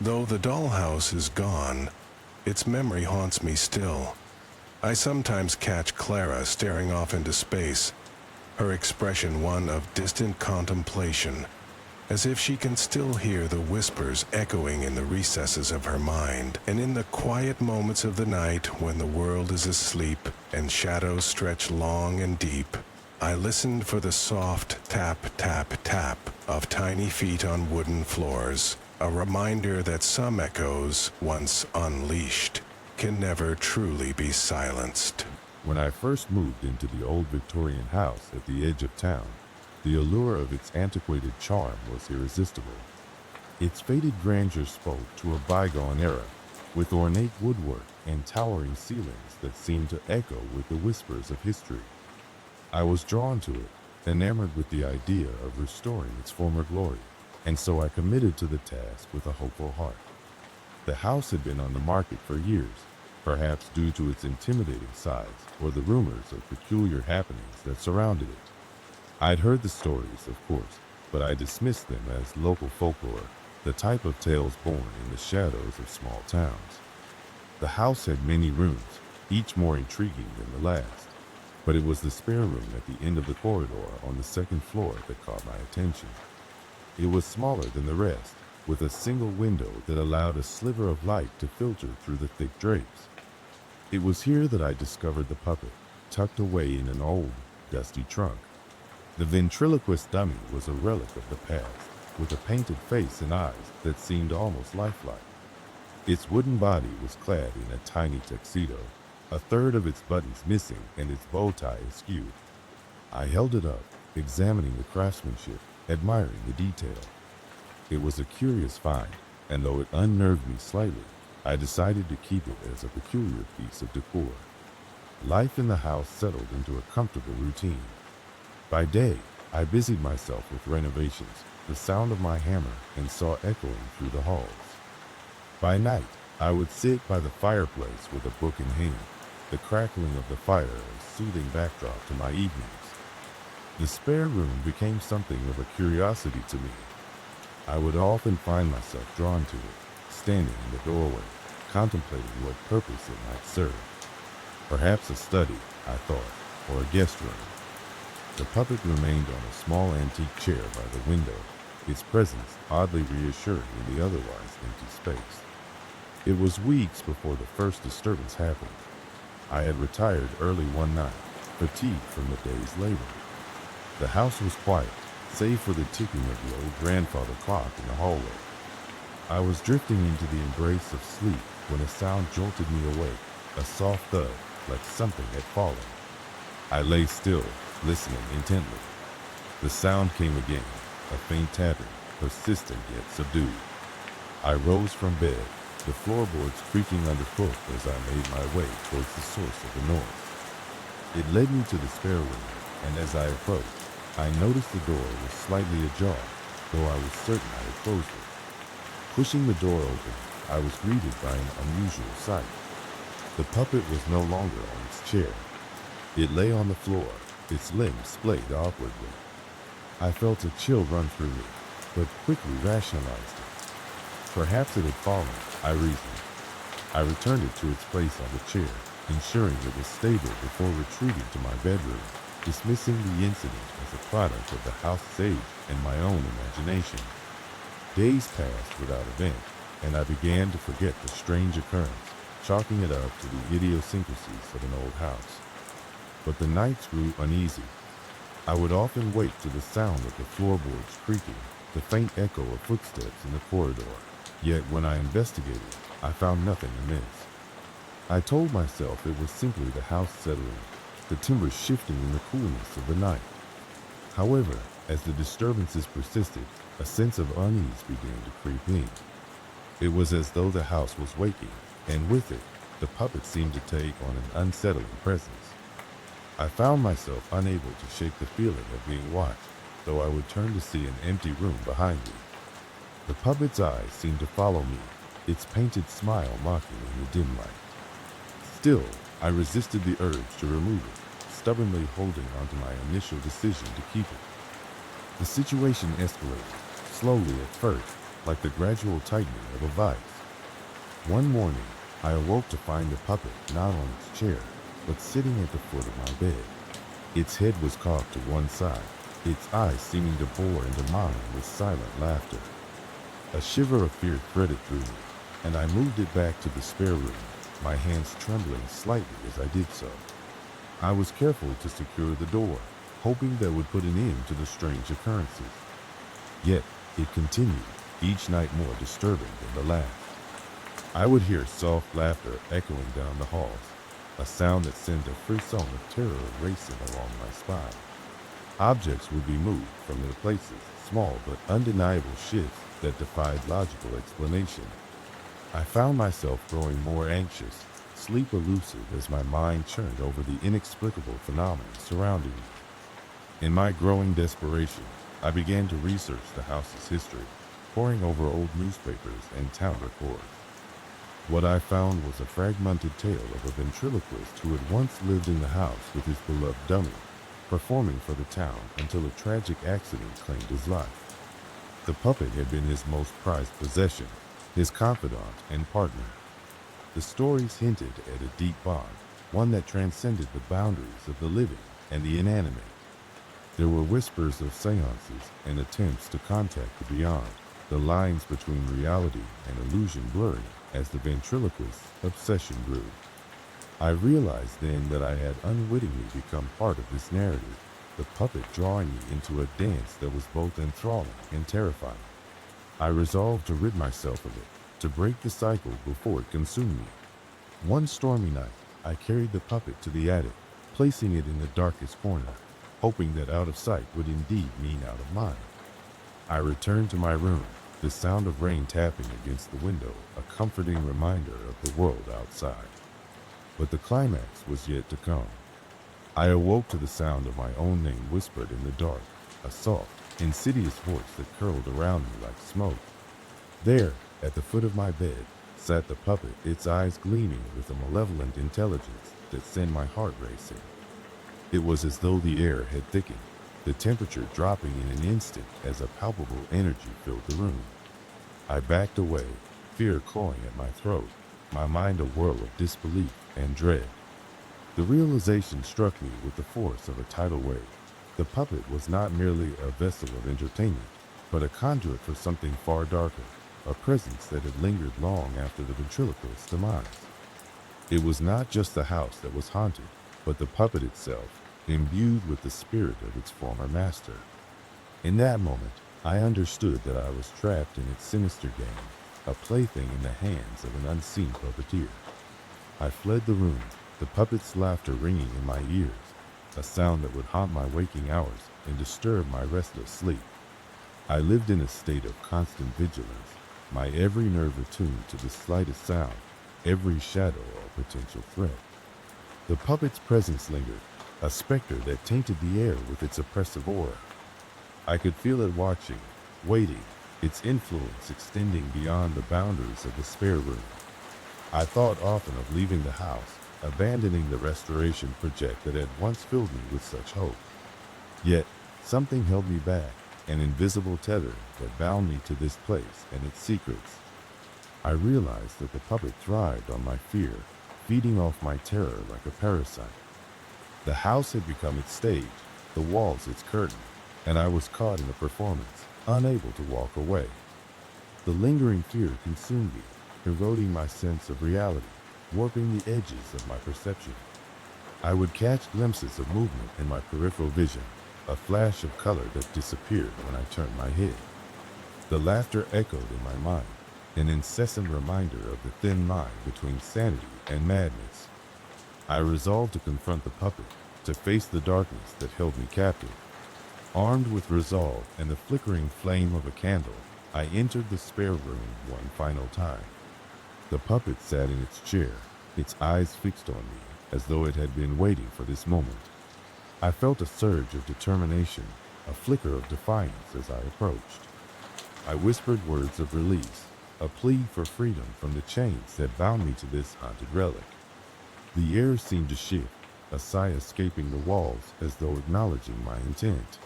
Though the dollhouse is gone, its memory haunts me still. I sometimes catch Clara staring off into space, her expression one of distant contemplation, as if she can still hear the whispers echoing in the recesses of her mind. And in the quiet moments of the night, when the world is asleep and shadows stretch long and deep, I listened for the soft tap, tap, tap of tiny feet on wooden floors, a reminder that some echoes, once unleashed, can never truly be silenced. When I first moved into the old Victorian house at the edge of town, the allure of its antiquated charm was irresistible. Its faded grandeur spoke to a bygone era, with ornate woodwork and towering ceilings that seemed to echo with the whispers of history. I was drawn to it, enamored with the idea of restoring its former glory, and so I committed to the task with a hopeful heart. The house had been on the market for years, perhaps due to its intimidating size or the rumors of peculiar happenings that surrounded it. I'd heard the stories, of course, but I dismissed them as local folklore, the type of tales born in the shadows of small towns. The house had many rooms, each more intriguing than the last, but it was the spare room at the end of the corridor on the second floor that caught my attention. It was smaller than the rest, with a single window that allowed a sliver of light to filter through the thick drapes. It was here that I discovered the puppet, tucked away in an old, dusty trunk. The ventriloquist dummy was a relic of the past, with a painted face and eyes that seemed almost lifelike. Its wooden body was clad in a tiny tuxedo, a third of its buttons missing and its bow tie askew. I held it up, examining the craftsmanship, admiring the detail. It was a curious find, and though it unnerved me slightly, I decided to keep it as a peculiar piece of decor. Life in the house settled into a comfortable routine. By day, I busied myself with renovations, the sound of my hammer and saw echoing through the halls. By night, I would sit by the fireplace with a book in hand, the crackling of the fire a soothing backdrop to my evenings. The spare room became something of a curiosity to me. I would often find myself drawn to it, standing in the doorway, contemplating what purpose it might serve. Perhaps a study, I thought, or a guest room. The puppet remained on a small antique chair by the window, its presence oddly reassuring in the otherwise empty space. It was weeks before the first disturbance happened. I had retired early one night, fatigued from the day's labor. The house was quiet, save for the ticking of the old grandfather clock in the hallway. I was drifting into the embrace of sleep when a sound jolted me awake, a soft thud, like something had fallen. I lay still, listening intently. The sound came again, a faint tapping, persistent yet subdued. I rose from bed, the floorboards creaking underfoot as I made my way towards the source of the noise. It led me to the spare room, and as I approached, I noticed the door was slightly ajar, though I was certain I had closed it. Pushing the door open, I was greeted by an unusual sight. The puppet was no longer on its chair. It lay on the floor, its limbs splayed awkwardly. I felt a chill run through me, but quickly rationalized it. Perhaps it had fallen, I reasoned. I returned it to its place on the chair, ensuring it was stable before retreating to my bedroom, dismissing the incident as a product of the house's age and my own imagination. Days passed without event, and I began to forget the strange occurrence, chalking it up to the idiosyncrasies of an old house. But the nights grew uneasy. I would often wake to the sound of the floorboards creaking, the faint echo of footsteps in the corridor. Yet when I investigated, I found nothing amiss. I told myself it was simply the house settling, the timbers shifting in the coolness of the night. However, as the disturbances persisted, a sense of unease began to creep in. It was as though the house was waking, and with it, the puppet seemed to take on an unsettling presence. I found myself unable to shake the feeling of being watched, though I would turn to see an empty room behind me. The puppet's eyes seemed to follow me, its painted smile mocking in the dim light. Still, I resisted the urge to remove it, stubbornly holding onto my initial decision to keep it. The situation escalated, slowly at first, like the gradual tightening of a vice. One morning, I awoke to find the puppet not on its chair, but sitting at the foot of my bed. Its head was cocked to one side, its eyes seeming to bore into mine with silent laughter. A shiver of fear threaded through me, and I moved it back to the spare room, my hands trembling slightly as I did so. I was careful to secure the door, hoping that would put an end to the strange occurrences. Yet, it continued, each night more disturbing than the last. I would hear soft laughter echoing down the halls, a sound that sent a frisson of terror racing along my spine. Objects would be moved from their places, small but undeniable shifts that defied logical explanation. I found myself growing more anxious, sleep elusive as my mind churned over the inexplicable phenomena surrounding me. In my growing desperation, I began to research the house's history, poring over old newspapers and town records. What I found was a fragmented tale of a ventriloquist who had once lived in the house with his beloved dummy, performing for the town until a tragic accident claimed his life. The puppet had been his most prized possession, his confidant and partner. The stories hinted at a deep bond, one that transcended the boundaries of the living and the inanimate. There were whispers of seances and attempts to contact the beyond, the lines between reality and illusion blurring as the ventriloquist's obsession grew. I realized then that I had unwittingly become part of this narrative, the puppet drawing me into a dance that was both enthralling and terrifying. I resolved to rid myself of it, to break the cycle before it consumed me. One stormy night, I carried the puppet to the attic, placing it in the darkest corner, hoping that out of sight would indeed mean out of mind. I returned to my room, the sound of rain tapping against the window, a comforting reminder of the world outside. But the climax was yet to come. I awoke to the sound of my own name whispered in the dark, a soft, insidious voice that curled around me like smoke. There, at the foot of my bed, sat the puppet, its eyes gleaming with a malevolent intelligence that sent my heart racing. It was as though the air had thickened, the temperature dropping in an instant as a palpable energy filled the room. I backed away, fear clawing at my throat, my mind a whirl of disbelief and dread. The realization struck me with the force of a tidal wave. The puppet was not merely a vessel of entertainment, but a conduit for something far darker, a presence that had lingered long after the ventriloquist's demise. It was not just the house that was haunted, but the puppet itself, imbued with the spirit of its former master. In that moment, I understood that I was trapped in its sinister game, a plaything in the hands of an unseen puppeteer. I fled the room, the puppet's laughter ringing in my ears, a sound that would haunt my waking hours and disturb my restless sleep. I lived in a state of constant vigilance, my every nerve attuned to the slightest sound, every shadow or potential threat. The puppet's presence lingered, a specter that tainted the air with its oppressive aura. I could feel it watching, waiting, its influence extending beyond the boundaries of the spare room. I thought often of leaving the house, abandoning the restoration project that had once filled me with such hope. Yet, something held me back, an invisible tether that bound me to this place and its secrets. I realized that the puppet thrived on my fear, feeding off my terror like a parasite. The house had become its stage, the walls its curtain, and I was caught in a performance, unable to walk away. The lingering fear consumed me, eroding my sense of reality, warping the edges of my perception. I would catch glimpses of movement in my peripheral vision, a flash of color that disappeared when I turned my head. The laughter echoed in my mind, an incessant reminder of the thin line between sanity and madness. I resolved to confront the puppet, to face the darkness that held me captive. Armed with resolve and the flickering flame of a candle, I entered the spare room one final time. The puppet sat in its chair, its eyes fixed on me, as though it had been waiting for this moment. I felt a surge of determination, a flicker of defiance as I approached. I whispered words of release, a plea for freedom from the chains that bound me to this haunted relic. The air seemed to shift, a sigh escaping the walls as though acknowledging my intent.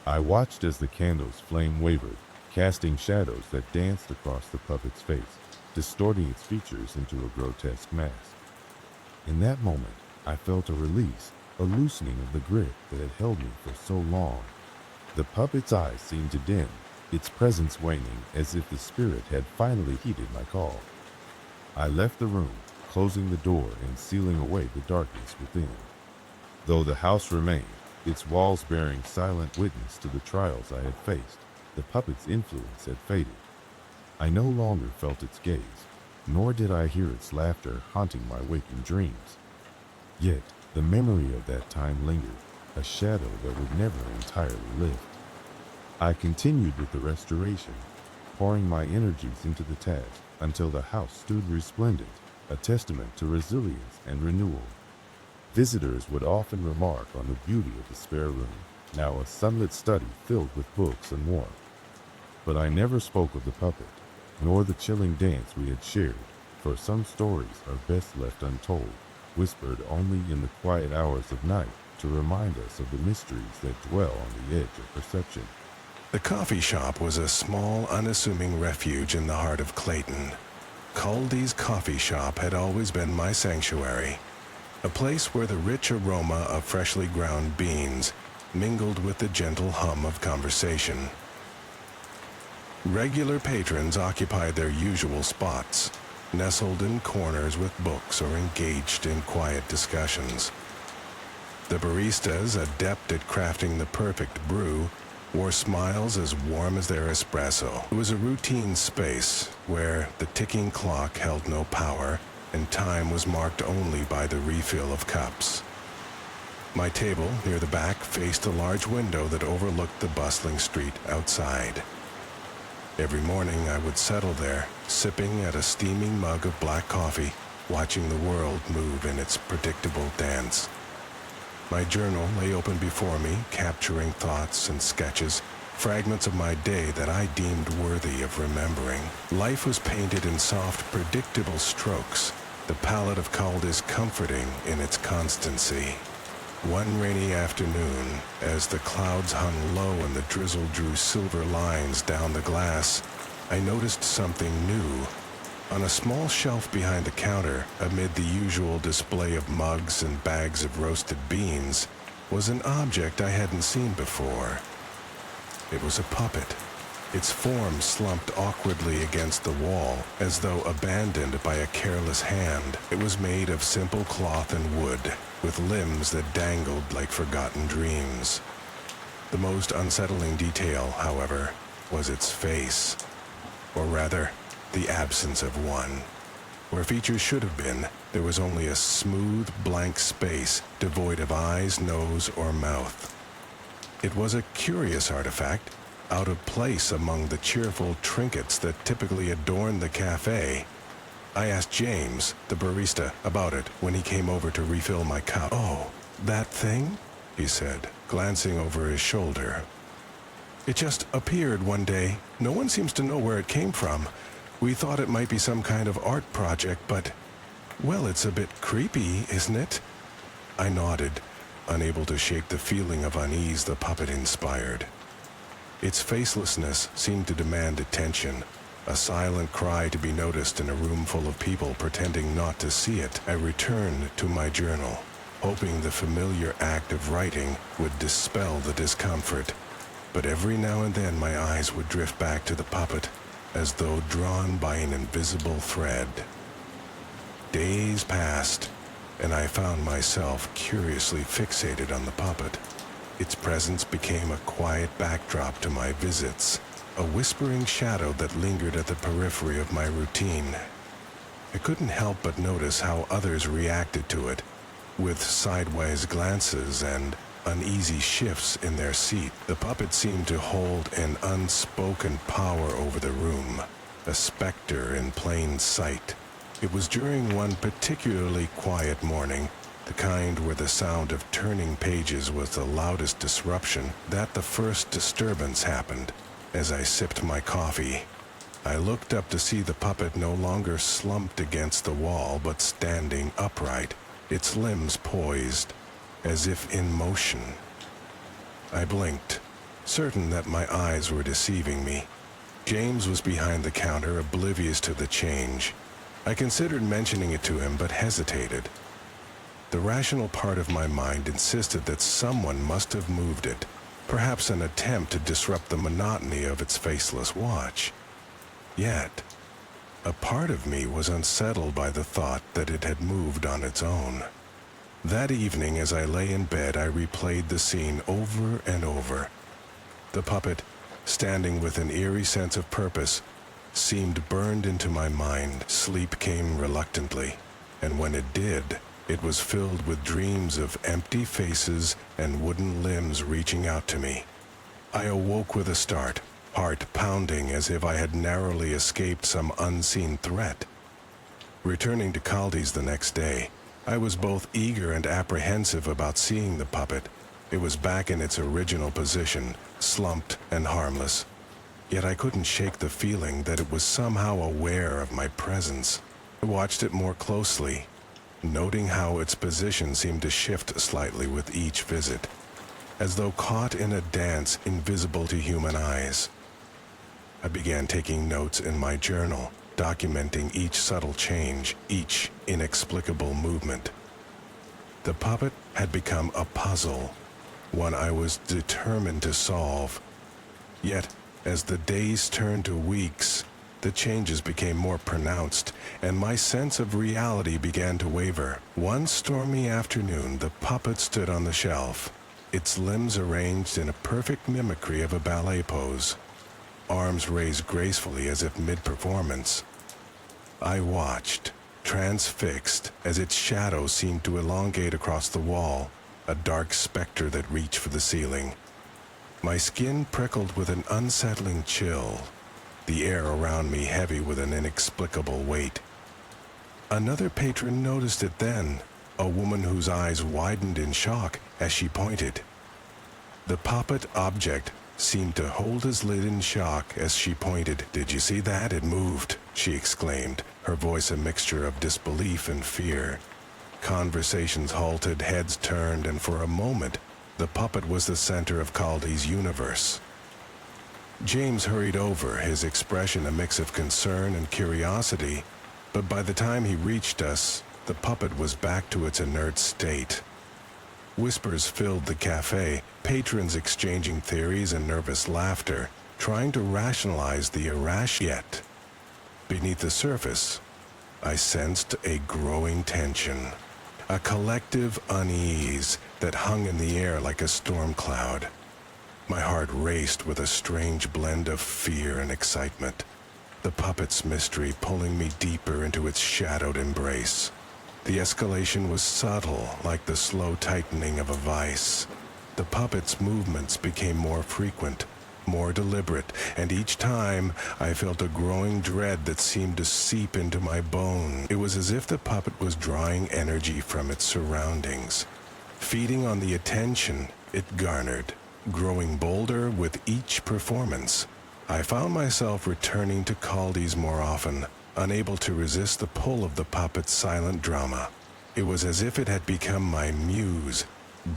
I watched as the candle's flame wavered, casting shadows that danced across the puppet's face, distorting its features into a grotesque mask. In that moment, I felt a release, a loosening of the grip that had held me for so long. The puppet's eyes seemed to dim, its presence waning as if the spirit had finally heeded my call. I left the room, closing the door and sealing away the darkness within. Though the house remained, its walls bearing silent witness to the trials I had faced, the puppet's influence had faded. I no longer felt its gaze, nor did I hear its laughter haunting my waking dreams. Yet, the memory of that time lingered, a shadow that would never entirely lift. I continued with the restoration, pouring my energies into the task until the house stood resplendent, a testament to resilience and renewal. Visitors would often remark on the beauty of the spare room, now a sunlit study filled with books and warmth. But I never spoke of the puppet, nor the chilling dance we had shared, for some stories are best left untold, whispered only in the quiet hours of night to remind us of the mysteries that dwell on the edge of perception. The coffee shop was a small, unassuming refuge in the heart of Clayton. Caldy's Coffee Shop had always been my sanctuary, a place where the rich aroma of freshly ground beans mingled with the gentle hum of conversation. Regular patrons occupied their usual spots, nestled in corners with books or engaged in quiet discussions. The baristas, adept at crafting the perfect brew, wore smiles as warm as their espresso. It was a routine space where the ticking clock held no power and time was marked only by the refill of cups. My table near the back faced a large window that overlooked the bustling street outside. Every morning I would settle there, sipping at a steaming mug of black coffee, watching the world move in its predictable dance. My journal lay open before me, capturing thoughts and sketches, fragments of my day that I deemed worthy of remembering. Life was painted in soft, predictable strokes, the palette of Caldy's comforting in its constancy. One rainy afternoon, as the clouds hung low and the drizzle drew silver lines down the glass, I noticed something new. On a small shelf behind the counter, amid the usual display of mugs and bags of roasted beans, was an object I hadn't seen before. It was a puppet. Its form slumped awkwardly against the wall, as though abandoned by a careless hand. It was made of simple cloth and wood, with limbs that dangled like forgotten dreams. The most unsettling detail, however, was its face. Or rather, the absence of one. Where features should have been, there was only a smooth, blank space, devoid of eyes, nose, or mouth. It was a curious artifact, out of place among the cheerful trinkets that typically adorn the cafe. I asked James, the barista, about it when he came over to refill my cup. "Oh, that thing?" he said, glancing over his shoulder. "It just appeared one day. No one seems to know where it came from. We thought it might be some kind of art project, but, well, it's a bit creepy, isn't it?" I nodded, unable to shake the feeling of unease the puppet inspired. Its facelessness seemed to demand attention, a silent cry to be noticed in a room full of people pretending not to see it. I returned to my journal, hoping the familiar act of writing would dispel the discomfort. But every now and then my eyes would drift back to the puppet, as though drawn by an invisible thread. Days passed, and I found myself curiously fixated on the puppet. Its presence became a quiet backdrop to my visits, a whispering shadow that lingered at the periphery of my routine. I couldn't help but notice how others reacted to it, with sideways glances and uneasy shifts in their seat. The puppet seemed to hold an unspoken power over the room, a specter in plain sight. It was during one particularly quiet morning, the kind where the sound of turning pages was the loudest disruption, that the first disturbance happened. As I sipped my coffee, I looked up to see the puppet no longer slumped against the wall, but standing upright, its limbs poised, as if in motion. I blinked, certain that my eyes were deceiving me. James was behind the counter, oblivious to the change. I considered mentioning it to him, but hesitated. The rational part of my mind insisted that someone must have moved it, perhaps an attempt to disrupt the monotony of its faceless watch. Yet, a part of me was unsettled by the thought that it had moved on its own. That evening, as I lay in bed, I replayed the scene over and over. The puppet, standing with an eerie sense of purpose, seemed burned into my mind. Sleep came reluctantly, and when it did, it was filled with dreams of empty faces and wooden limbs reaching out to me. I awoke with a start, heart pounding as if I had narrowly escaped some unseen threat. Returning to Caldi's the next day, I was both eager and apprehensive about seeing the puppet. It was back in its original position, slumped and harmless. Yet I couldn't shake the feeling that it was somehow aware of my presence. I watched it more closely, noting how its position seemed to shift slightly with each visit, as though caught in a dance invisible to human eyes. I began taking notes in my journal, documenting each subtle change, each inexplicable movement. The puppet had become a puzzle, one I was determined to solve. Yet, as the days turned to weeks, the changes became more pronounced, and my sense of reality began to waver. One stormy afternoon, the puppet stood on the shelf, its limbs arranged in a perfect mimicry of a ballet pose, arms raised gracefully as if mid-performance. I watched, transfixed, as its shadow seemed to elongate across the wall, a dark specter that reached for the ceiling. My skin prickled with an unsettling chill, the air around me heavy with an inexplicable weight. Another patron noticed it then, a woman whose eyes widened in shock as she pointed. The puppet object seemed to hold his lid in shock as she pointed. "Did you see that? It moved," she exclaimed, her voice a mixture of disbelief and fear. Conversations halted, heads turned, and for a moment, the puppet was the center of Caldy's universe. James hurried over, his expression a mix of concern and curiosity, but by the time he reached us, the puppet was back to its inert state. Whispers filled the cafe, patrons exchanging theories and nervous laughter, trying to rationalize the irrational. Yet, beneath the surface, I sensed a growing tension, a collective unease that hung in the air like a storm cloud. My heart raced with a strange blend of fear and excitement, the puppet's mystery pulling me deeper into its shadowed embrace. The escalation was subtle, like the slow tightening of a vice. The puppet's movements became more frequent, more deliberate, and each time I felt a growing dread that seemed to seep into my bone. It was as if the puppet was drawing energy from its surroundings, feeding on the attention it garnered, growing bolder with each performance. I found myself returning to Caldy's more often, unable to resist the pull of the puppet's silent drama. It was as if it had become my muse,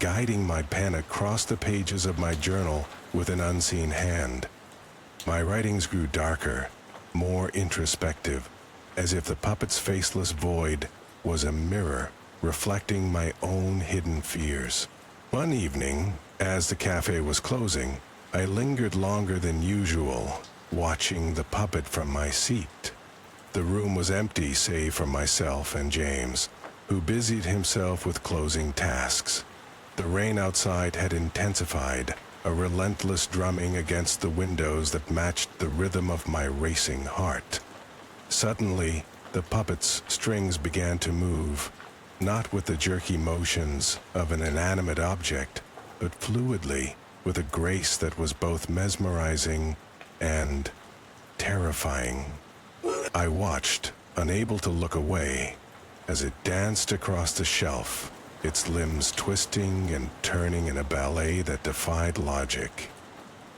guiding my pen across the pages of my journal with an unseen hand. My writings grew darker, more introspective, as if the puppet's faceless void was a mirror reflecting my own hidden fears. One evening, as the cafe was closing, I lingered longer than usual, watching the puppet from my seat. The room was empty save for myself and James, who busied himself with closing tasks. The rain outside had intensified, a relentless drumming against the windows that matched the rhythm of my racing heart. Suddenly, the puppet's strings began to move, not with the jerky motions of an inanimate object, but fluidly, with a grace that was both mesmerizing and terrifying. I watched, unable to look away, as it danced across the shelf, its limbs twisting and turning in a ballet that defied logic.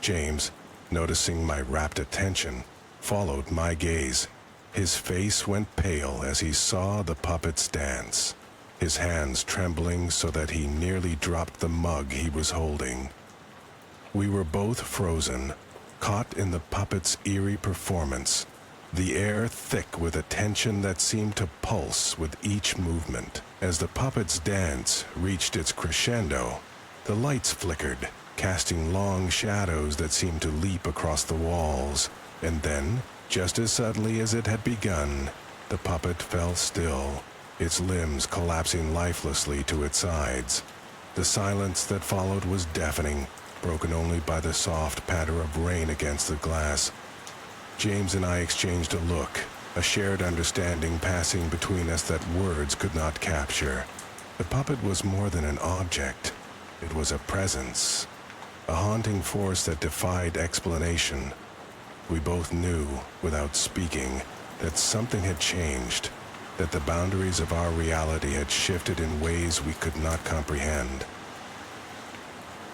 James, noticing my rapt attention, followed my gaze. His face went pale as he saw the puppet's dance, his hands trembling so that he nearly dropped the mug he was holding. We were both frozen, caught in the puppet's eerie performance, the air thick with a tension that seemed to pulse with each movement. As the puppet's dance reached its crescendo, the lights flickered, casting long shadows that seemed to leap across the walls, and then, just as suddenly as it had begun, the puppet fell still, its limbs collapsing lifelessly to its sides. The silence that followed was deafening, broken only by the soft patter of rain against the glass. James and I exchanged a look, a shared understanding passing between us that words could not capture. The puppet was more than an object. It was a presence, a haunting force that defied explanation. We both knew, without speaking, that something had changed, that the boundaries of our reality had shifted in ways we could not comprehend.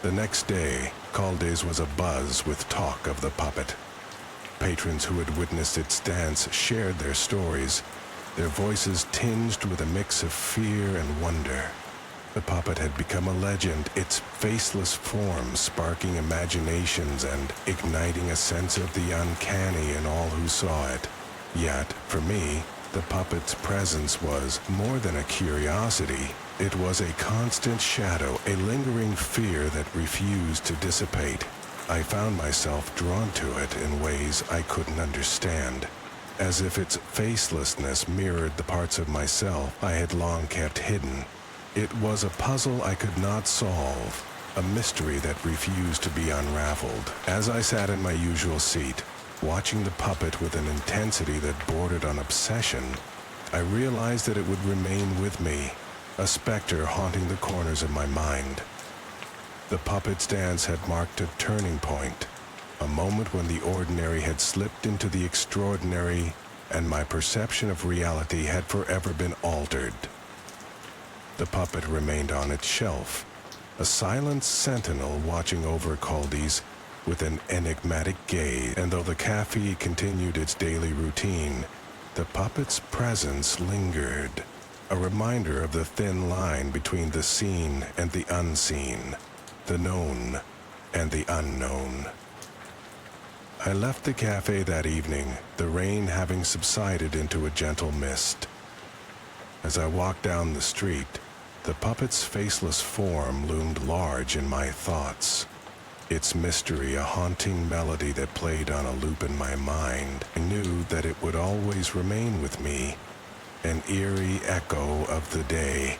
The next day, Caldy's was abuzz with talk of the puppet. Patrons who had witnessed its dance shared their stories, their voices tinged with a mix of fear and wonder. The puppet had become a legend, its faceless form sparking imaginations and igniting a sense of the uncanny in all who saw it. Yet, for me, the puppet's presence was more than a curiosity. It was a constant shadow, a lingering fear that refused to dissipate. I found myself drawn to it in ways I couldn't understand, as if its facelessness mirrored the parts of myself I had long kept hidden. It was a puzzle I could not solve, a mystery that refused to be unraveled. As I sat in my usual seat, watching the puppet with an intensity that bordered on obsession, I realized that it would remain with me, a specter haunting the corners of my mind. The puppet's dance had marked a turning point, a moment when the ordinary had slipped into the extraordinary, and my perception of reality had forever been altered. The puppet remained on its shelf, a silent sentinel watching over Caldy's with an enigmatic gaze, and though the cafe continued its daily routine, the puppet's presence lingered, a reminder of the thin line between the seen and the unseen, the known and the unknown. I left the cafe that evening, the rain having subsided into a gentle mist. As I walked down the street, the puppet's faceless form loomed large in my thoughts, its mystery a haunting melody that played on a loop in my mind. I knew that it would always remain with me, an eerie echo of the day.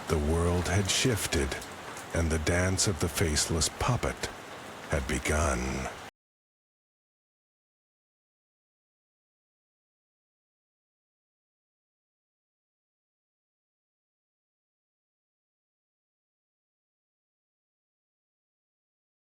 The world had shifted, and the dance of the faceless puppet had begun.